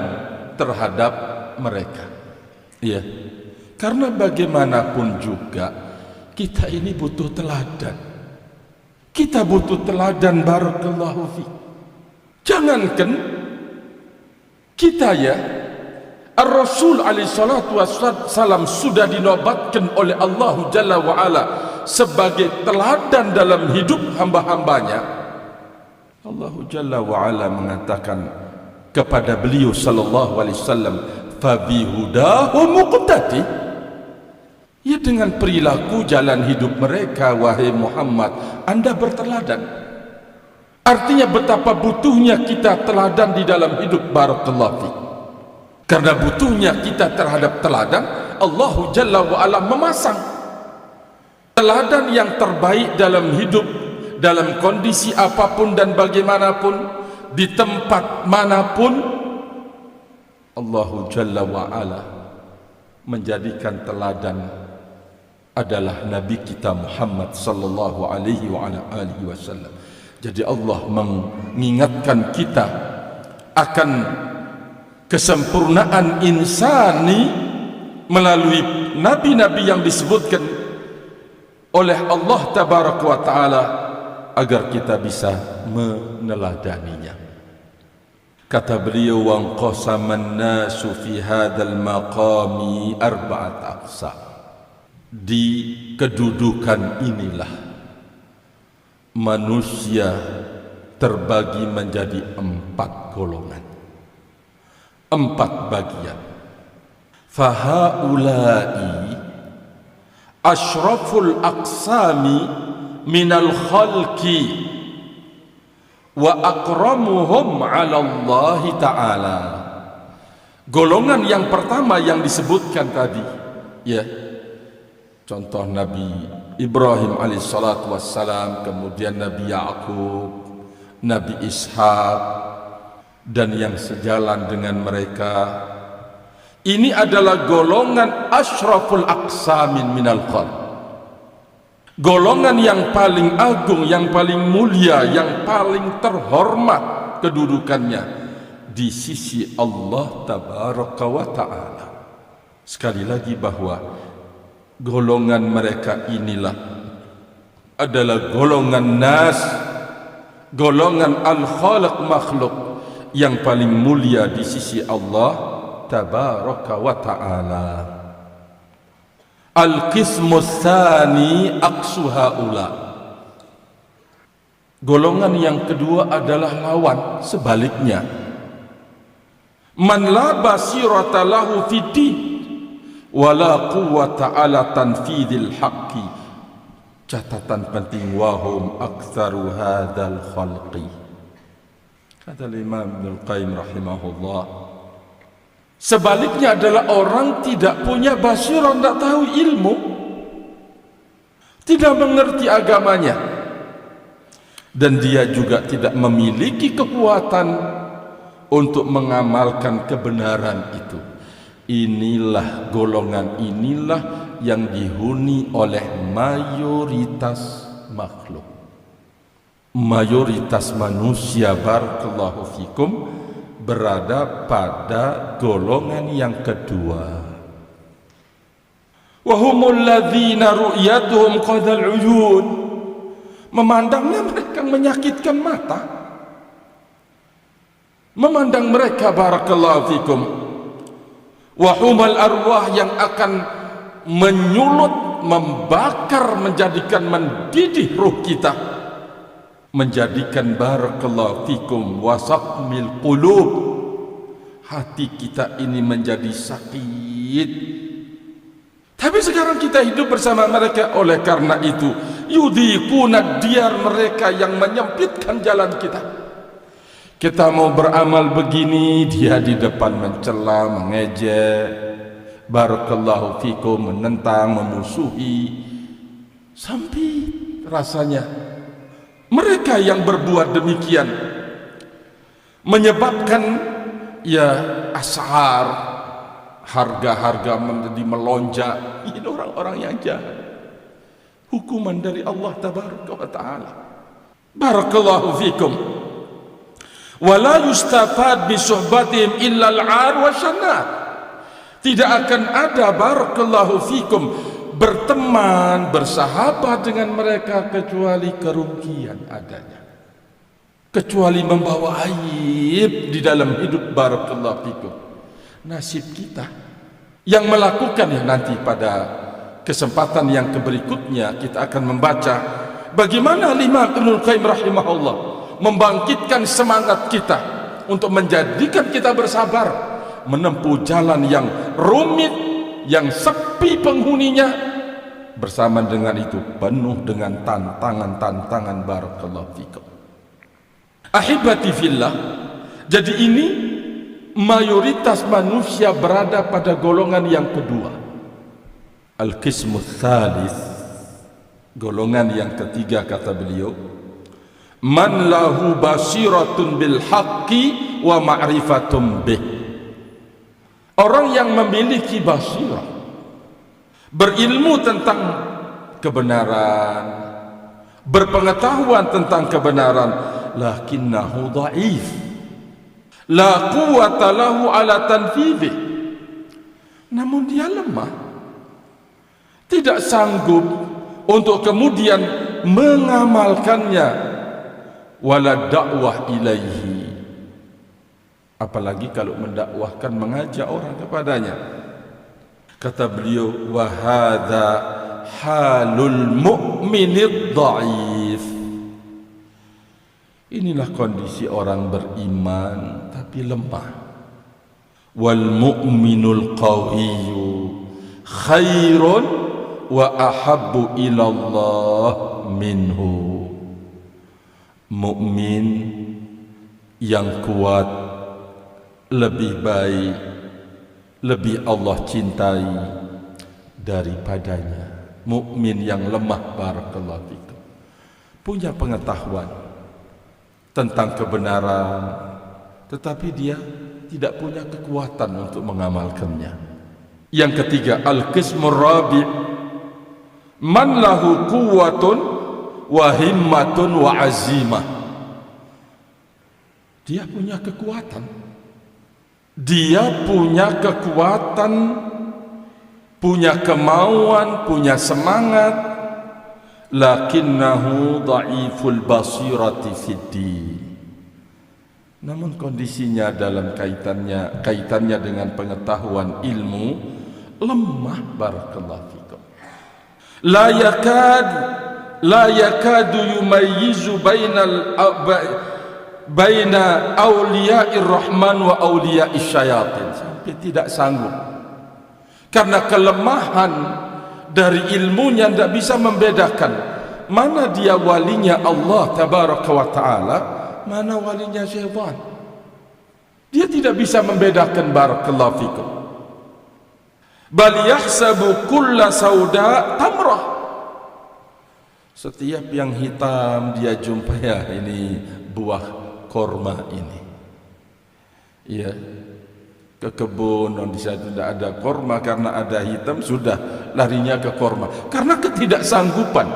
terhadap mereka. Ya, karena bagaimanapun juga kita ini butuh teladan. Kita butuh teladan, barakallahu fiik. Jangankan kita, ya, Ar-Rasul alaihi salatu wassalam sudah dinobatkan oleh Allah Jalla wa'ala sebagai teladan dalam hidup hamba-hambanya. Allah Jalla wa'ala mengatakan kepada beliau sallallahu alaihi wasallam, fabihudahu muqtadi. Ya, dengan perilaku jalan hidup mereka, wahai Muhammad, Anda berteladan. Artinya betapa butuhnya kita teladan di dalam hidup, barakallahu fiik. Karena butuhnya kita terhadap teladan, Allah Jalla wa'ala memasang teladan yang terbaik dalam hidup, dalam kondisi apapun dan bagaimanapun, di tempat manapun. Allah Jalla wa'ala menjadikan teladan adalah Nabi kita Muhammad sallallahu alaihi wa ala alihi wasallam. Jadi Allah mengingatkan kita akan kesempurnaan insani melalui nabi-nabi yang disebutkan oleh Allah tabaraka wa taala agar kita bisa meneladaninya. Kata beliau, wa qasaman nasu fi hadzal maqami arba'at aqsam. Di kedudukan inilah manusia terbagi menjadi 4 golongan, 4 bagian. Fahaulai asyraful aqsami minal khalqi wa akramuhum ala Allah ta'ala. Golongan yang pertama yang disebutkan tadi, ya, contoh Nabi Ibrahim alaihissalatu wassalam, kemudian Nabi Ya'qub, Nabi Ishaq, dan yang sejalan dengan mereka. Ini adalah golongan asyraful aqsamin minal khalq, golongan yang paling agung, yang paling mulia, yang paling terhormat kedudukannya di sisi Allah tabaraka wa ta'ala. Sekali lagi bahwa golongan mereka inilah adalah golongan nas, golongan al-khaliq, makhluk yang paling mulia di sisi Allah tabaraka wa ta'ala. Al-qismu tsani aqsu haula. Golongan yang kedua adalah lawan, sebaliknya. Man la basirata lahu fid-din wala quwwata ala tanfidil haqqi. Catatan penting, wahum aktsaru hadzal khalqi. Kata Imam Ibnu Qayyim rahimahullah, sebaliknya adalah orang tidak punya basirah, tidak tahu ilmu, tidak mengerti agamanya, dan dia juga tidak memiliki kekuatan untuk mengamalkan kebenaran itu. Inilah golongan yang dihuni oleh mayoritas makhluk. Mayoritas manusia, barakallahu fikum, berada pada golongan yang kedua. Wahumul ladzina ru'yatuhum qadal uyun. Memandangnya mereka menyakitkan mata. Memandang mereka, barakallahu fikum, wahumul arwah, yang akan menyulut, membakar, menjadikan mendidih ruh kita, menjadikan, barakallahu fikum, wasaqmil qulub, hati kita ini menjadi sakit. Tapi sekarang kita hidup bersama mereka. Oleh karena itu, yudhiquna diyar, mereka yang menyempitkan jalan kita. Kita mau beramal begini, dia di depan mencela, mengejek, barakallahu fikum, menentang, memusuhi, sampai rasanya mereka yang berbuat demikian menyebabkan asar, harga-harga menjadi melonjak. Ini orang-orang yang jahat. Hukuman dari Allah tabaraka wa ta'ala. Barakallahu fikum. Wala yustafad bi suhbatihim illa al-'ar wa syannah. Tidak akan ada, barakallahu fikum, berteman, bersahabat dengan mereka kecuali kerugian adanya, kecuali membawa aib di dalam hidup, barakallahu fikum. Nasib kita yang melakukan, nanti pada kesempatan yang berikutnya kita akan membaca bagaimana Imam Ibnul Qayyim rahimahullah membangkitkan semangat kita untuk menjadikan kita bersabar menempuh jalan yang rumit, yang sepi penghuninya, bersama dengan itu penuh dengan tantangan-tantangan, barakallahu fikum. Ahibati fillah, jadi ini mayoritas manusia berada pada golongan yang kedua. Al-qismu tsalits, golongan yang ketiga, kata beliau, man lahu basiratun bil haqqi wa ma'rifatum bih. Orang yang memiliki basirah, berilmu tentang kebenaran, berpengetahuan tentang kebenaran, lakinnahu dhaif, la quwwata lahu ala tanfidhi, namun dia lemah, tidak sanggup untuk kemudian mengamalkannya, wala dakwah ilaihi, apalagi kalau mendakwahkan, mengajak orang kepadanya. Kata beliau, wa hadza halul mu'minid dhaif. Inilah kondisi orang beriman tapi lemah. Wal mu'minul qawiyyu khairun wa ahabbu ilallah minhu. Mukmin yang kuat lebih baik, lebih Allah cintai daripadanya. Mukmin yang lemah, barakallahu fikum, punya pengetahuan tentang kebenaran, tetapi dia tidak punya kekuatan untuk mengamalkannya. Yang ketiga, al-qismur rabi', man lahu quwwatun wa himmatun wa azimah. Dia punya kekuatan, punya kemauan, punya semangat, lakinnahu dhaiful basirati fiddin. Namun kondisinya dalam kaitannya dengan pengetahuan ilmu lemah, barakallahu fikum. La yakadu yumayyizu baina awliya'ir rahman wa awliya'is syayatin. Sampai tidak sanggup karena kelemahan dari ilmunya, tidak bisa membedakan mana dia walinya Allah tabaraka wa ta'ala, mana walinya syaitan. Dia tidak bisa membedakan, barakallahu fikum. Bal yahsabu kulla sauda tamrah. Setiap yang hitam dia jumpai, ya ini buah korma ini. Iya, ke kebun di sana tidak ada korma, karena ada hitam sudah larinya ke korma. Karena ketidaksanggupan,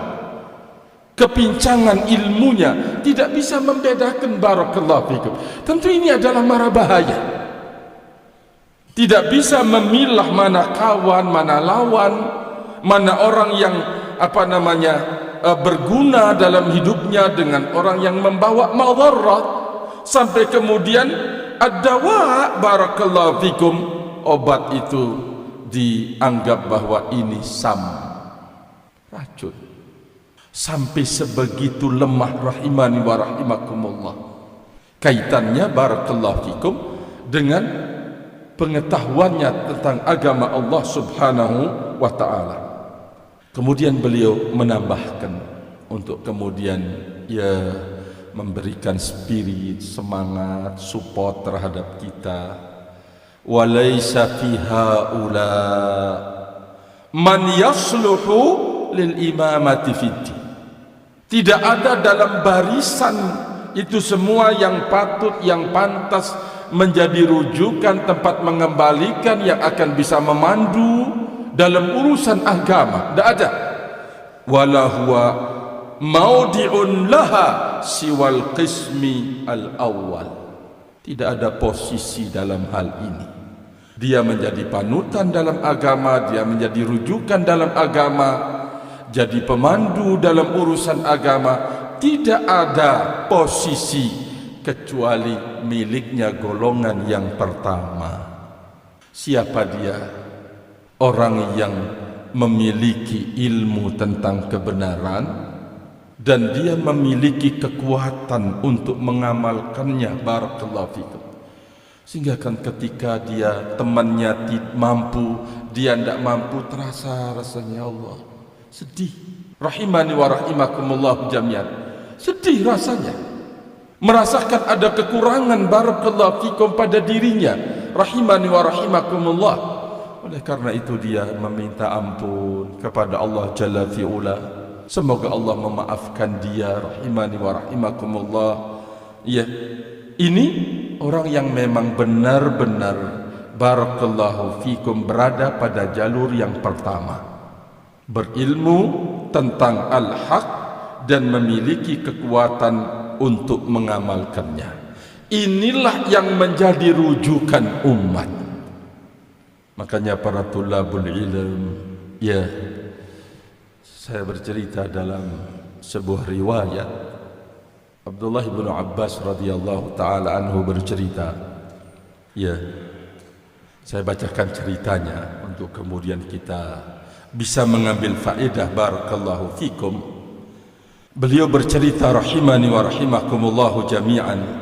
kepincangan ilmunya, tidak bisa membedakan. Barakallahu fikum. Tentu ini adalah mara bahaya. Tidak bisa memilah mana kawan, mana lawan, mana orang yang berguna dalam hidupnya dengan orang yang membawa madarat, sampai kemudian ad-dawa, barakallahu fikum, obat itu dianggap bahwa ini racun. Sampai sebegitu lemah, rahimani wa rahimakumullah, kaitannya barakallahu fikum dengan pengetahuannya tentang agama Allah subhanahu wa ta'ala. Kemudian beliau menambahkan untuk kemudian memberikan spirit, semangat, support terhadap kita. Walaysa fi haula man yasluhu lil imamati fid. Tidak ada dalam barisan itu semua yang patut, yang pantas menjadi rujukan, tempat mengembalikan, yang akan bisa memandu dalam urusan agama. Tidak ada. Wala huwa maudi'un laha siwal qismi al-awwal. Tidak ada posisi dalam hal ini. Dia menjadi panutan dalam agama, dia menjadi rujukan dalam agama, jadi pemandu dalam urusan agama. Tidak ada posisi kecuali miliknya golongan yang pertama. Siapa dia? Orang yang memiliki ilmu tentang kebenaran dan dia memiliki kekuatan untuk mengamalkannya. Barakallahu fikum. Sehingga kan ketika dia temannya mampu, dia tidak mampu, terasa rasanya Allah sedih. Rahimani wa rahimakumullah jami'an. Sedih rasanya, merasakan ada kekurangan barakallahu fikum pada dirinya. Rahimani wa rahimakumullah. Oleh karena itu dia meminta ampun kepada Allah Jalla fi'ula. Semoga Allah memaafkan dia. Rahimani wa rahimakumullah. Ya, ini orang yang memang benar-benar barakallahu fikum berada pada jalur yang pertama, berilmu tentang al-haq dan memiliki kekuatan untuk mengamalkannya. Inilah yang menjadi rujukan umat. Makanya para tulabul ilm, ya, saya bercerita dalam sebuah riwayat, Abdullah bin Abbas radhiyallahu taala anhu bercerita, ya, saya bacakan ceritanya untuk kemudian kita bisa mengambil faedah. Barakallahu fikum. Beliau bercerita, rahimani wa rahimakumullahu jami'an.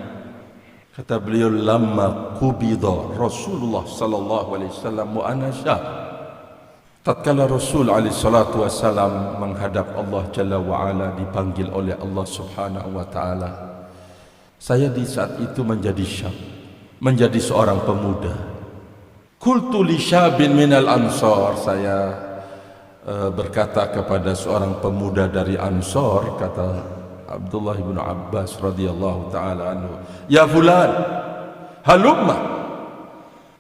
Kata beliau, lamma qubida Rasulullah sallallahu alaihi wasallam wa ana syab. Tatkala Rasul alaihi salatu wasallam menghadap Allah Jalla wa ala, dipanggil oleh Allah Subhanahu wa taala, saya di saat itu menjadi syab, menjadi seorang pemuda. Qultu li syabin minal ansar, saya berkata kepada seorang pemuda dari Ansor, kata Abdullah bin Abbas radhiyallahu taala anhu, ya fulan, halumma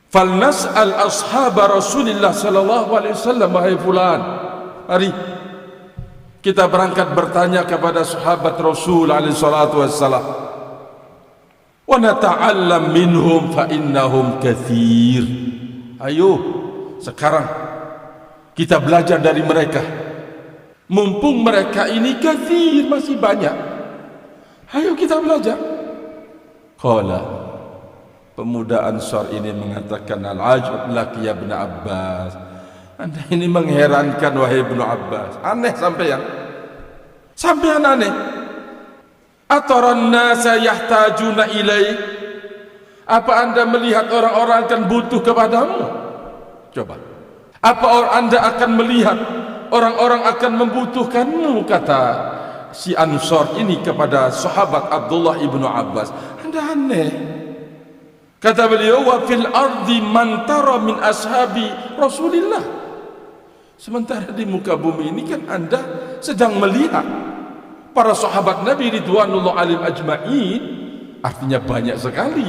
falnas'al ashab Rasulillah sallallahu alaihi wasallam. Wahai fulan, mari kita berangkat bertanya kepada sahabat Rasul alaihi salatu wassalam, wa nata'allam minhum fa innahum katsir. Ayo sekarang kita belajar dari mereka, mumpung mereka ini katsir, masih banyak. Ayo kita belajar. Qala, pemuda Ansar ini mengatakan, al-ajab laki ya Ibn Abbas. Anda ini mengherankan wahai Ibn Abbas. Aneh sampean aneh. Ataran nasa yahtajuna ilaik. Apa Anda melihat orang-orang akan butuh kepadamu? Coba. Apa Anda akan melihat orang-orang akan membutuhkanmu? Kata si Ansar ini kepada sahabat Abdullah ibnu Abbas. Anda aneh. Kata beliau, wa fil ardi man tara min ashabi Rasulillah. Sementara di muka bumi ini kan Anda sedang melihat para sahabat Nabi ridwanullah alaihim ajma'in, artinya banyak sekali.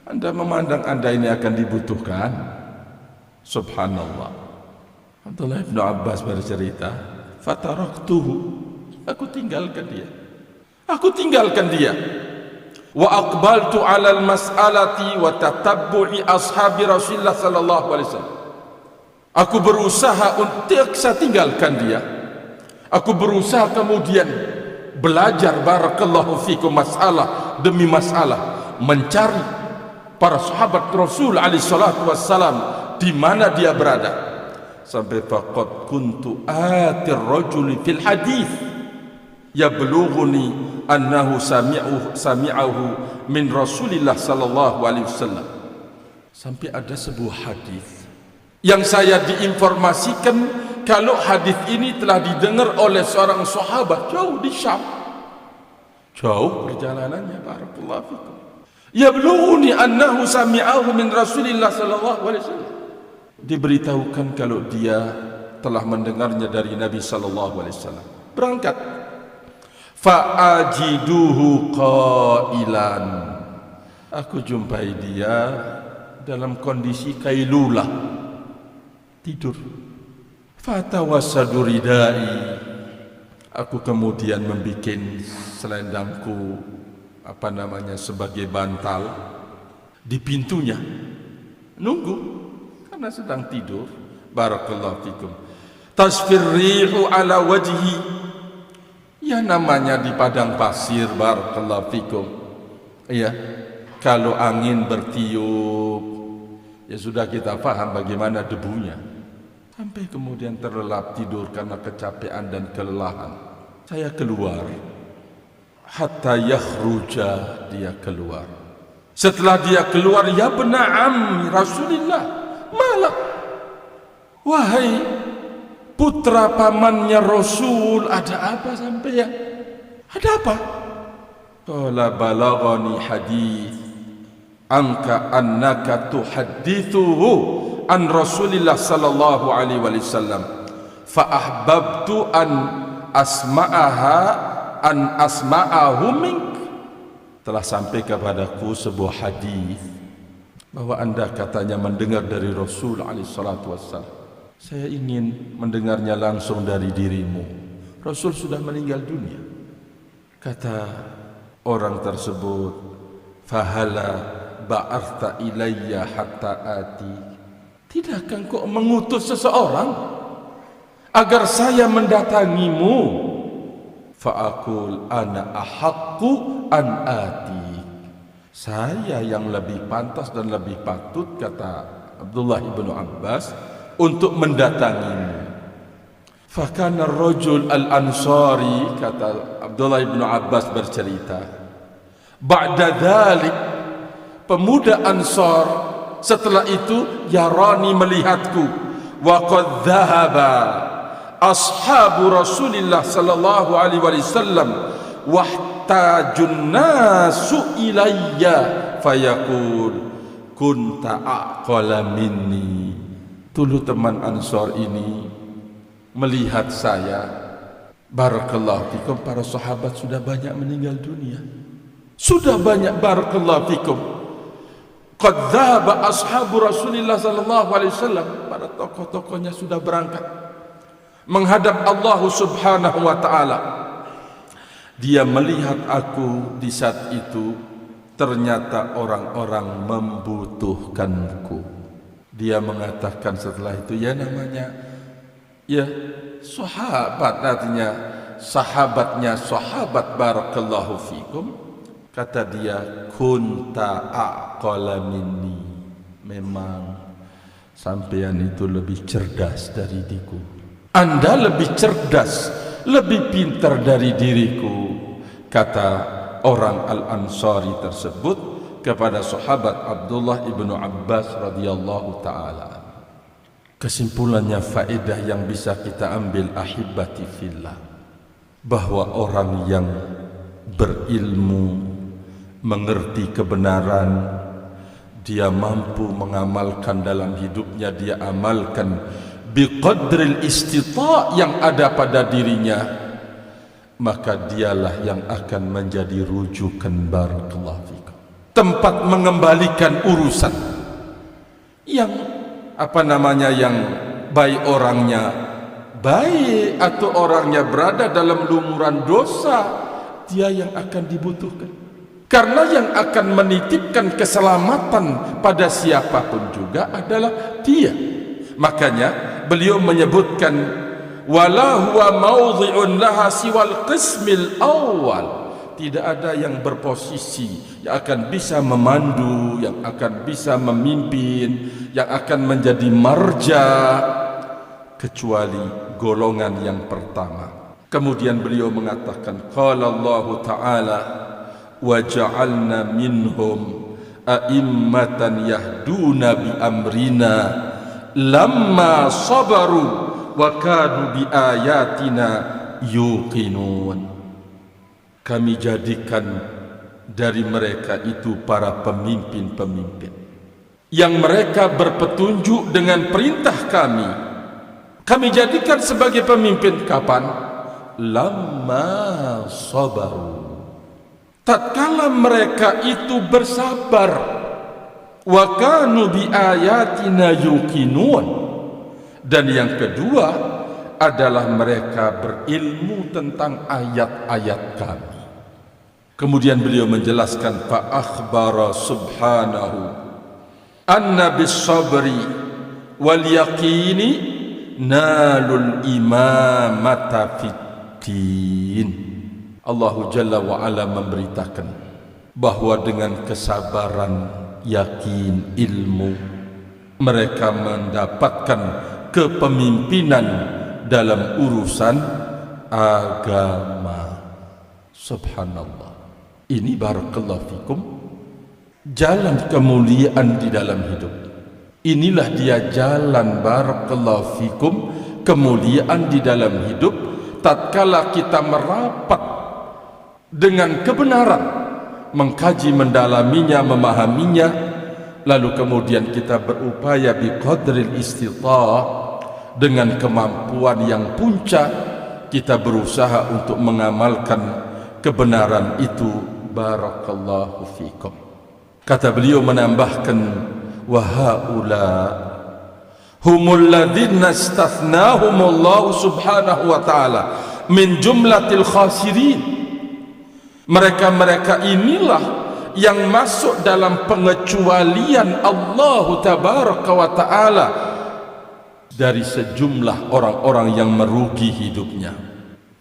Anda memandang Anda ini akan dibutuhkan. Subhanallah. Abdullah bin Abbas bercerita, fataraktuhu, aku tinggalkan dia. Aku tinggalkan dia. Wa aqbaltu 'ala al-mas'alati wa tatabbu'i ashabi Rasulullah sallallahu alaihi wasallam. Aku berusaha untuk saya tinggalkan dia. Aku berusaha kemudian belajar barakallahu fikum masalah demi masalah, mencari para sahabat Rasul alaihi salatu wassalam di mana dia berada. Sampai faqad kuntu atir rajuli fil hadis yablughuni annahu sami'ahu min Rasulillah sallallahu alaihi wasallam. Sampai ada sebuah hadis yang saya diinformasikan kalau hadis ini telah didengar oleh seorang sahabat jauh di Syam. Jauh perjalanannya, barakallahu fikum. Yablughuni annahu sami'ahu min Rasulillah sallallahu alaihi wasallam. Diberitahukan kalau dia telah mendengarnya dari Nabi sallallahu alaihi wasallam. Berangkat. Fa'ajiduhu qailan. Aku jumpai dia dalam kondisi kailulah, tidur. Fatawassadu ridai. Aku kemudian membuat selendangku sebagai bantal di pintunya, nunggu karena sedang tidur. Barakallahu fikum. Tasfir rihu ala wajhi. Ya namanya di padang pasir, barakallahu fikum. Iya, kalau angin bertiup, ya sudah kita paham bagaimana debunya. Sampai kemudian terlelap tidur karena kecapean dan kelelahan. Saya keluar. Hatta yakhruja, dia keluar. Setelah dia keluar, ya bena'am Rasulullah, malak. Wahai putra pamannya Rasul, ada apa sampean? Ada apa? Qala balaghani hadis anka annaka tuhaddithuhu an Rasulillah sallallahu alaihi wasallam fa ahbabtu an asma'ahu mink. Telah sampai kepadaku sebuah hadis bahwa Anda katanya mendengar dari Rasul alaihi salatu wassalam. Saya ingin mendengarnya langsung dari dirimu. Rasul sudah meninggal dunia. Kata orang tersebut, fahala ba'arta ilayya hatta ati. Tidakkah engkau mengutus seseorang agar saya mendatangimu? Fa'akul ana ahaqqu an ati. Saya yang lebih pantas dan lebih patut, kata Abdullah ibnu Abbas, untuk mendatangimu. Fakana ar-rajul al-ansari, kata Abdullah ibnu Abbas bercerita, ba'da dhalik, pemuda Ansar setelah itu yarani melihatku, wa qad dhahaba ashabu Rasulillah sallallahu alaihi wasallam wahtajun nasu ilayya fayaqul kunta aqala minni. Dulu teman Ansar ini melihat saya, barakallahu fikum, para sahabat sudah banyak meninggal dunia, sudah banyak, barakallahu fikum, qad dhahaba ashabu Rasulillah sallallahu alaihi wasallam, para tokoh-tokohnya sudah berangkat menghadap Allah subhanahu wa ta'ala. Dia melihat aku di saat itu, ternyata orang-orang membutuhkanku. Dia mengatakan setelah itu, ya namanya ya sahabat, artinya sahabatnya sahabat, barakallahu fikum. Kata dia, kunta aqala minni. Memang sampean itu lebih cerdas dari diriku. Anda lebih cerdas, lebih pintar dari diriku, kata orang Al-Ansari tersebut kepada sahabat Abdullah ibnu Abbas radhiyallahu ta'ala. Kesimpulannya, faedah yang bisa kita ambil ahibati fillah, bahwa orang yang berilmu, mengerti kebenaran, dia mampu mengamalkan dalam hidupnya, dia amalkan biqadril istita' yang ada pada dirinya. maka dialah yang akan menjadi rujukan barakallahu fikum, tempat mengembalikan urusan yang yang baik orangnya baik atau orangnya berada dalam lumuran dosa, dia yang akan dibutuhkan. Karena yang akan menitipkan keselamatan pada siapapun juga adalah dia. Makanya beliau menyebutkan wala huwa mawdhi'un laha siwal qismil awal. Tidak ada yang berposisi yang akan bisa memandu, yang akan bisa memimpin, yang akan menjadi marja kecuali golongan yang pertama. Kemudian beliau mengatakan qala Allah Ta'ala wa ja'alna minhum a'immatan yahduna bi amrina lamma sabaru wa kanu bi ayatina yuqinun. Kami jadikan dari mereka itu para pemimpin-pemimpin yang mereka berpetunjuk dengan perintah kami. Kami jadikan sebagai pemimpin kapan? Lamma sabaru, tatkala mereka itu bersabar. Wa kanu bi ayatina yuqinun. Dan yang kedua adalah mereka berilmu tentang ayat-ayat kami. Kemudian beliau menjelaskan fa akhbara subhanahu anna bis sabri wal yaqini nalul imamata fiddin. Allah Jalla wa Ala memberitakan bahwa dengan kesabaran, yakin, ilmu, mereka mendapatkan kepemimpinan dalam urusan agama. Subhanallah. Ini barakallahu fikum jalan kemuliaan di dalam hidup. Inilah dia jalan barakallahu fikum kemuliaan di dalam hidup tatkala kita merapat dengan kebenaran, mengkaji, mendalaminya, memahaminya, lalu kemudian kita berupaya biqadril istita'ah, dengan kemampuan yang puncak kita berusaha untuk mengamalkan kebenaran itu. Barakallahu fikum. Kata beliau menambahkan wa haula humul ladzina istathnahumullahu subhanahu wa ta'ala min jumlatil khasirin. Mereka-mereka inilah yang masuk dalam pengecualian Allah tabaraka wa ta'ala dari sejumlah orang-orang yang merugi hidupnya,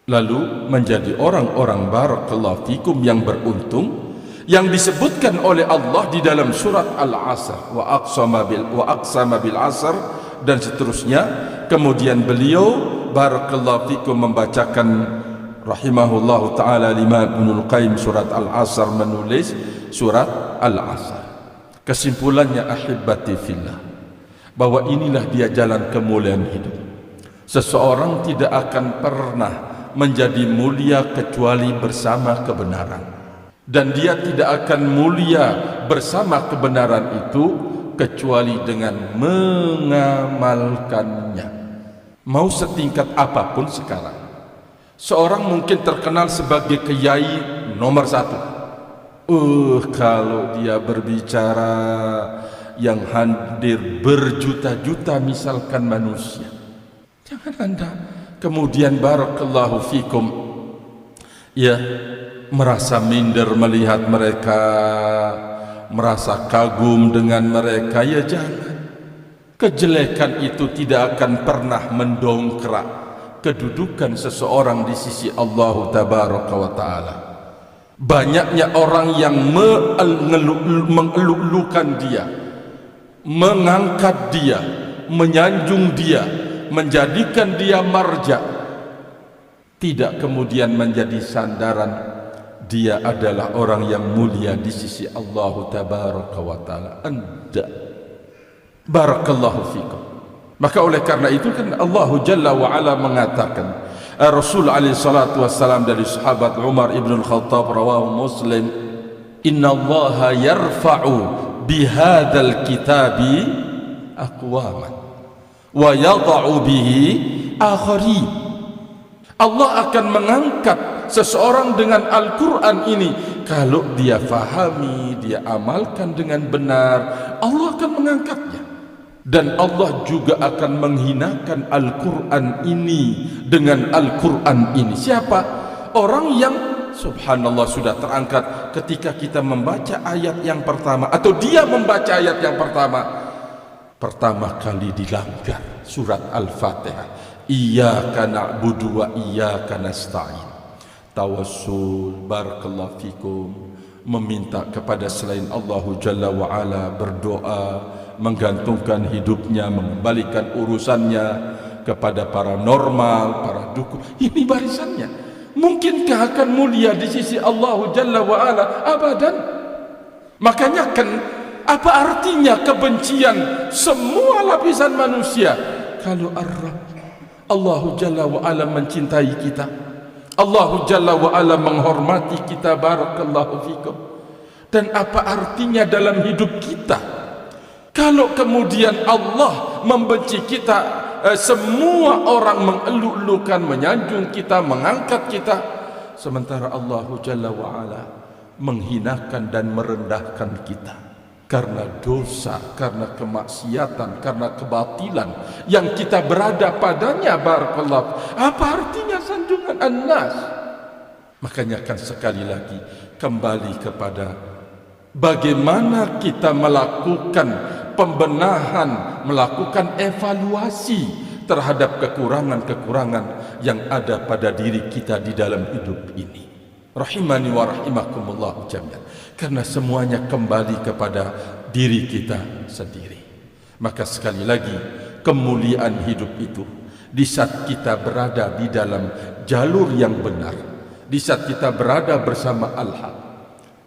lalu menjadi orang-orang barakallahu fikum yang beruntung, yang disebutkan oleh Allah di dalam surat Al-Asr, wa aqsama bil asr, dan seterusnya. Kemudian beliau barakallahu fikum membacakan rahimahullahu ta'ala Imam Ibnul Qayyim surat Al-Asr, menulis surat Al-Asr. Kesimpulannya ahibbati fillah, bahwa inilah dia jalan kemuliaan hidup. Seseorang tidak akan pernah menjadi mulia kecuali bersama kebenaran, dan dia tidak akan mulia bersama kebenaran itu kecuali dengan mengamalkannya. Mau setingkat apapun sekarang, seorang mungkin terkenal sebagai kiai nomor 1. Kalau dia berbicara yang hadir berjuta-juta misalkan manusia, jangan Anda kemudian barakallahu fikum merasa minder melihat mereka, merasa kagum dengan mereka. Jangan. Kejelekan itu tidak akan pernah mendongkrak kedudukan seseorang di sisi Allah tabaraka wa ta'ala. Banyaknya orang yang mengelulukan dia, mengangkat dia, menyanjung dia, menjadikan dia marja, tidak kemudian menjadi sandaran dia adalah orang yang mulia di sisi Allah tabaraka wa ta'ala. Anda barakallahu fikum. Maka oleh karena itu kan Allah Jalla wa Ala mengatakan, Rasul alaihi salatu wassalam dari sahabat Umar ibn al-Khattab, rawahu Muslim, inna Allah yarfa'u bihadzal kitabi aqwaman wa yada'u bihi akharin. Allah akan mengangkat seseorang dengan Al-Quran ini. Kalau dia fahami, dia amalkan dengan benar, Allah akan mengangkatnya. Dan Allah juga akan menghinakan Al-Quran ini dengan Al-Quran ini. Siapa? Orang yang subhanallah sudah terangkat ketika kita membaca ayat yang pertama, atau dia membaca ayat yang pertama kali dilanggar surat Al-Fatihah. Iyyaka na'budu wa iyyaka nasta'in. Tawassul, barakallahu fikum, meminta kepada selain Allah Jalla wa Ala, berdoa, menggantungkan hidupnya, mengembalikan urusannya kepada para normal, para dukun. Ini barisannya. Mungkinkah akan mulia di sisi Allah Jalla wa Ala? Abadan. Makanya kan, apa artinya kebencian semua lapisan manusia kalau Ar-Rabb Allah Jalla wa Ala mencintai kita, Allah Jalla wa Ala menghormati kita, barakallahu fikum. Dan apa artinya dalam hidup kita kalau kemudian Allah membenci kita, semua orang mengeluk-elukan, menyanjung kita, mengangkat kita, sementara Allah Jalla wa Ala menghinakan dan merendahkan kita karena dosa, karena kemaksiatan, karena kebatilan yang kita berada padanya, barakallahu. Apa artinya sanjungan an-nas? Makanya kan sekali lagi kembali kepada bagaimana kita melakukan pembenahan, melakukan evaluasi terhadap kekurangan-kekurangan yang ada pada diri kita di dalam hidup ini. Rahimani wa rahimakumullah jami'an. Karena semuanya kembali kepada diri kita sendiri. Maka sekali lagi, kemuliaan hidup itu di saat kita berada di dalam jalur yang benar, di saat kita berada bersama Al-Haq.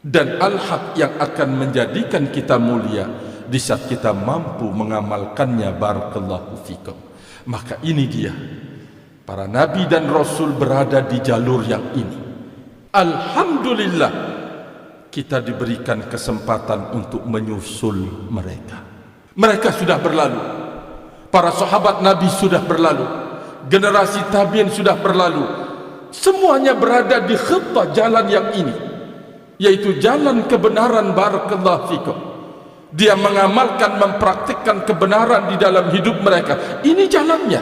Dan Al-Haq yang akan menjadikan kita mulia di saat kita mampu mengamalkannya, barakallahu fikum. Maka ini dia, para nabi dan rasul berada di jalur yang ini. Alhamdulillah, kita diberikan kesempatan untuk menyusul mereka. Mereka sudah berlalu, para sahabat Nabi sudah berlalu, generasi tabi'in sudah berlalu. Semuanya berada di khittah jalan yang ini, yaitu jalan kebenaran, barakallahu fikum. Dia mengamalkan, mempraktikkan kebenaran di dalam hidup mereka. Ini jalannya.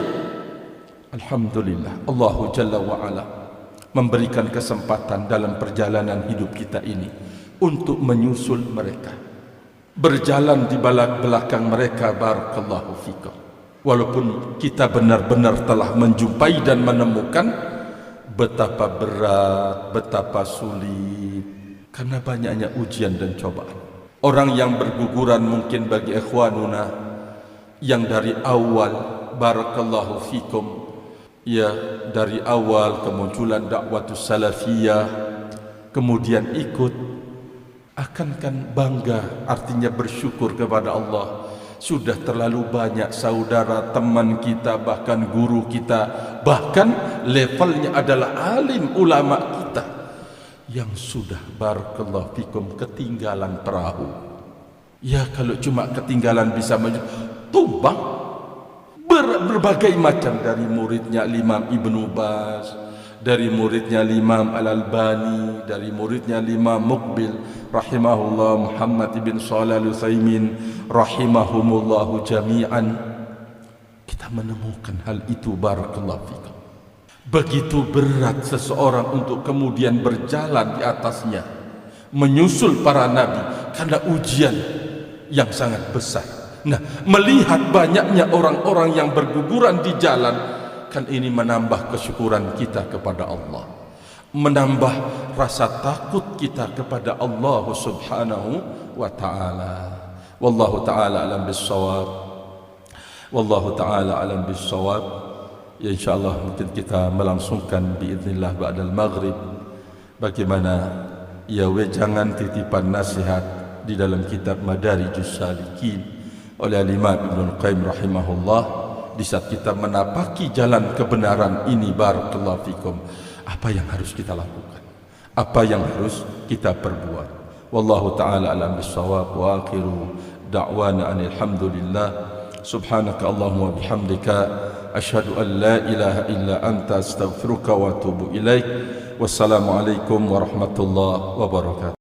Alhamdulillah, Allah Jalla wa Ala memberikan kesempatan dalam perjalanan hidup kita ini untuk menyusul mereka, berjalan di belakang mereka, barakallahu fikum. Walaupun kita benar-benar telah menjumpai dan menemukan betapa berat, betapa sulit, karena banyaknya ujian dan cobaan. Orang yang berguguran mungkin bagi ikhwanuna yang dari awal, barakallahu fikum, ya, dari awal kemunculan dakwatus salafiyah, kemudian ikut, akan bangga, artinya bersyukur kepada Allah. Sudah terlalu banyak saudara, teman kita, bahkan guru kita, bahkan levelnya adalah alim ulama kita yang sudah, barakallahu fikum, ketinggalan perahu. Ya, kalau cuma ketinggalan bisa tumbang. Berbagai macam, dari muridnya Imam Ibnu Baz, dari muridnya Imam Al-Albani, dari muridnya Imam Muqbil rahimahullah, Muhammad bin Shalih Al-Utsaimin rahimahumullahu jami'an. Kita menemukan hal itu, barakallahu fikum. Begitu berat seseorang untuk kemudian berjalan di atasnya, menyusul para nabi, karena ujian yang sangat besar. Nah, melihat banyaknya orang-orang yang berguguran di jalan, kan ini menambah kesyukuran kita kepada Allah, menambah rasa takut kita kepada Allah subhanahu wa ta'ala. Wallahu ta'ala alam bis-shawab. Wallahu ta'ala alam bis-shawab. Ya, insyaAllah mungkin kita melangsungkan biiznillah ba'dal maghrib. Bagaimana ya, jangan titipan nasihat di dalam kitab Madarijus Salikin oleh Imam Ibnu Qayyim rahimahullah. Di saat kita menapaki jalan kebenaran ini, barakallahu fikum, apa yang harus kita lakukan, apa yang harus kita perbuat. Wallahu ta'ala alam bis-shawab. Wa akhiru da'wana alhamdulillah. Subhanaka Allahumma bihamdika asyhadu an la ilaha illa anta astaghfiruka wa atubu ilaik. Wassalamualaikum warahmatullahi wabarakatuh.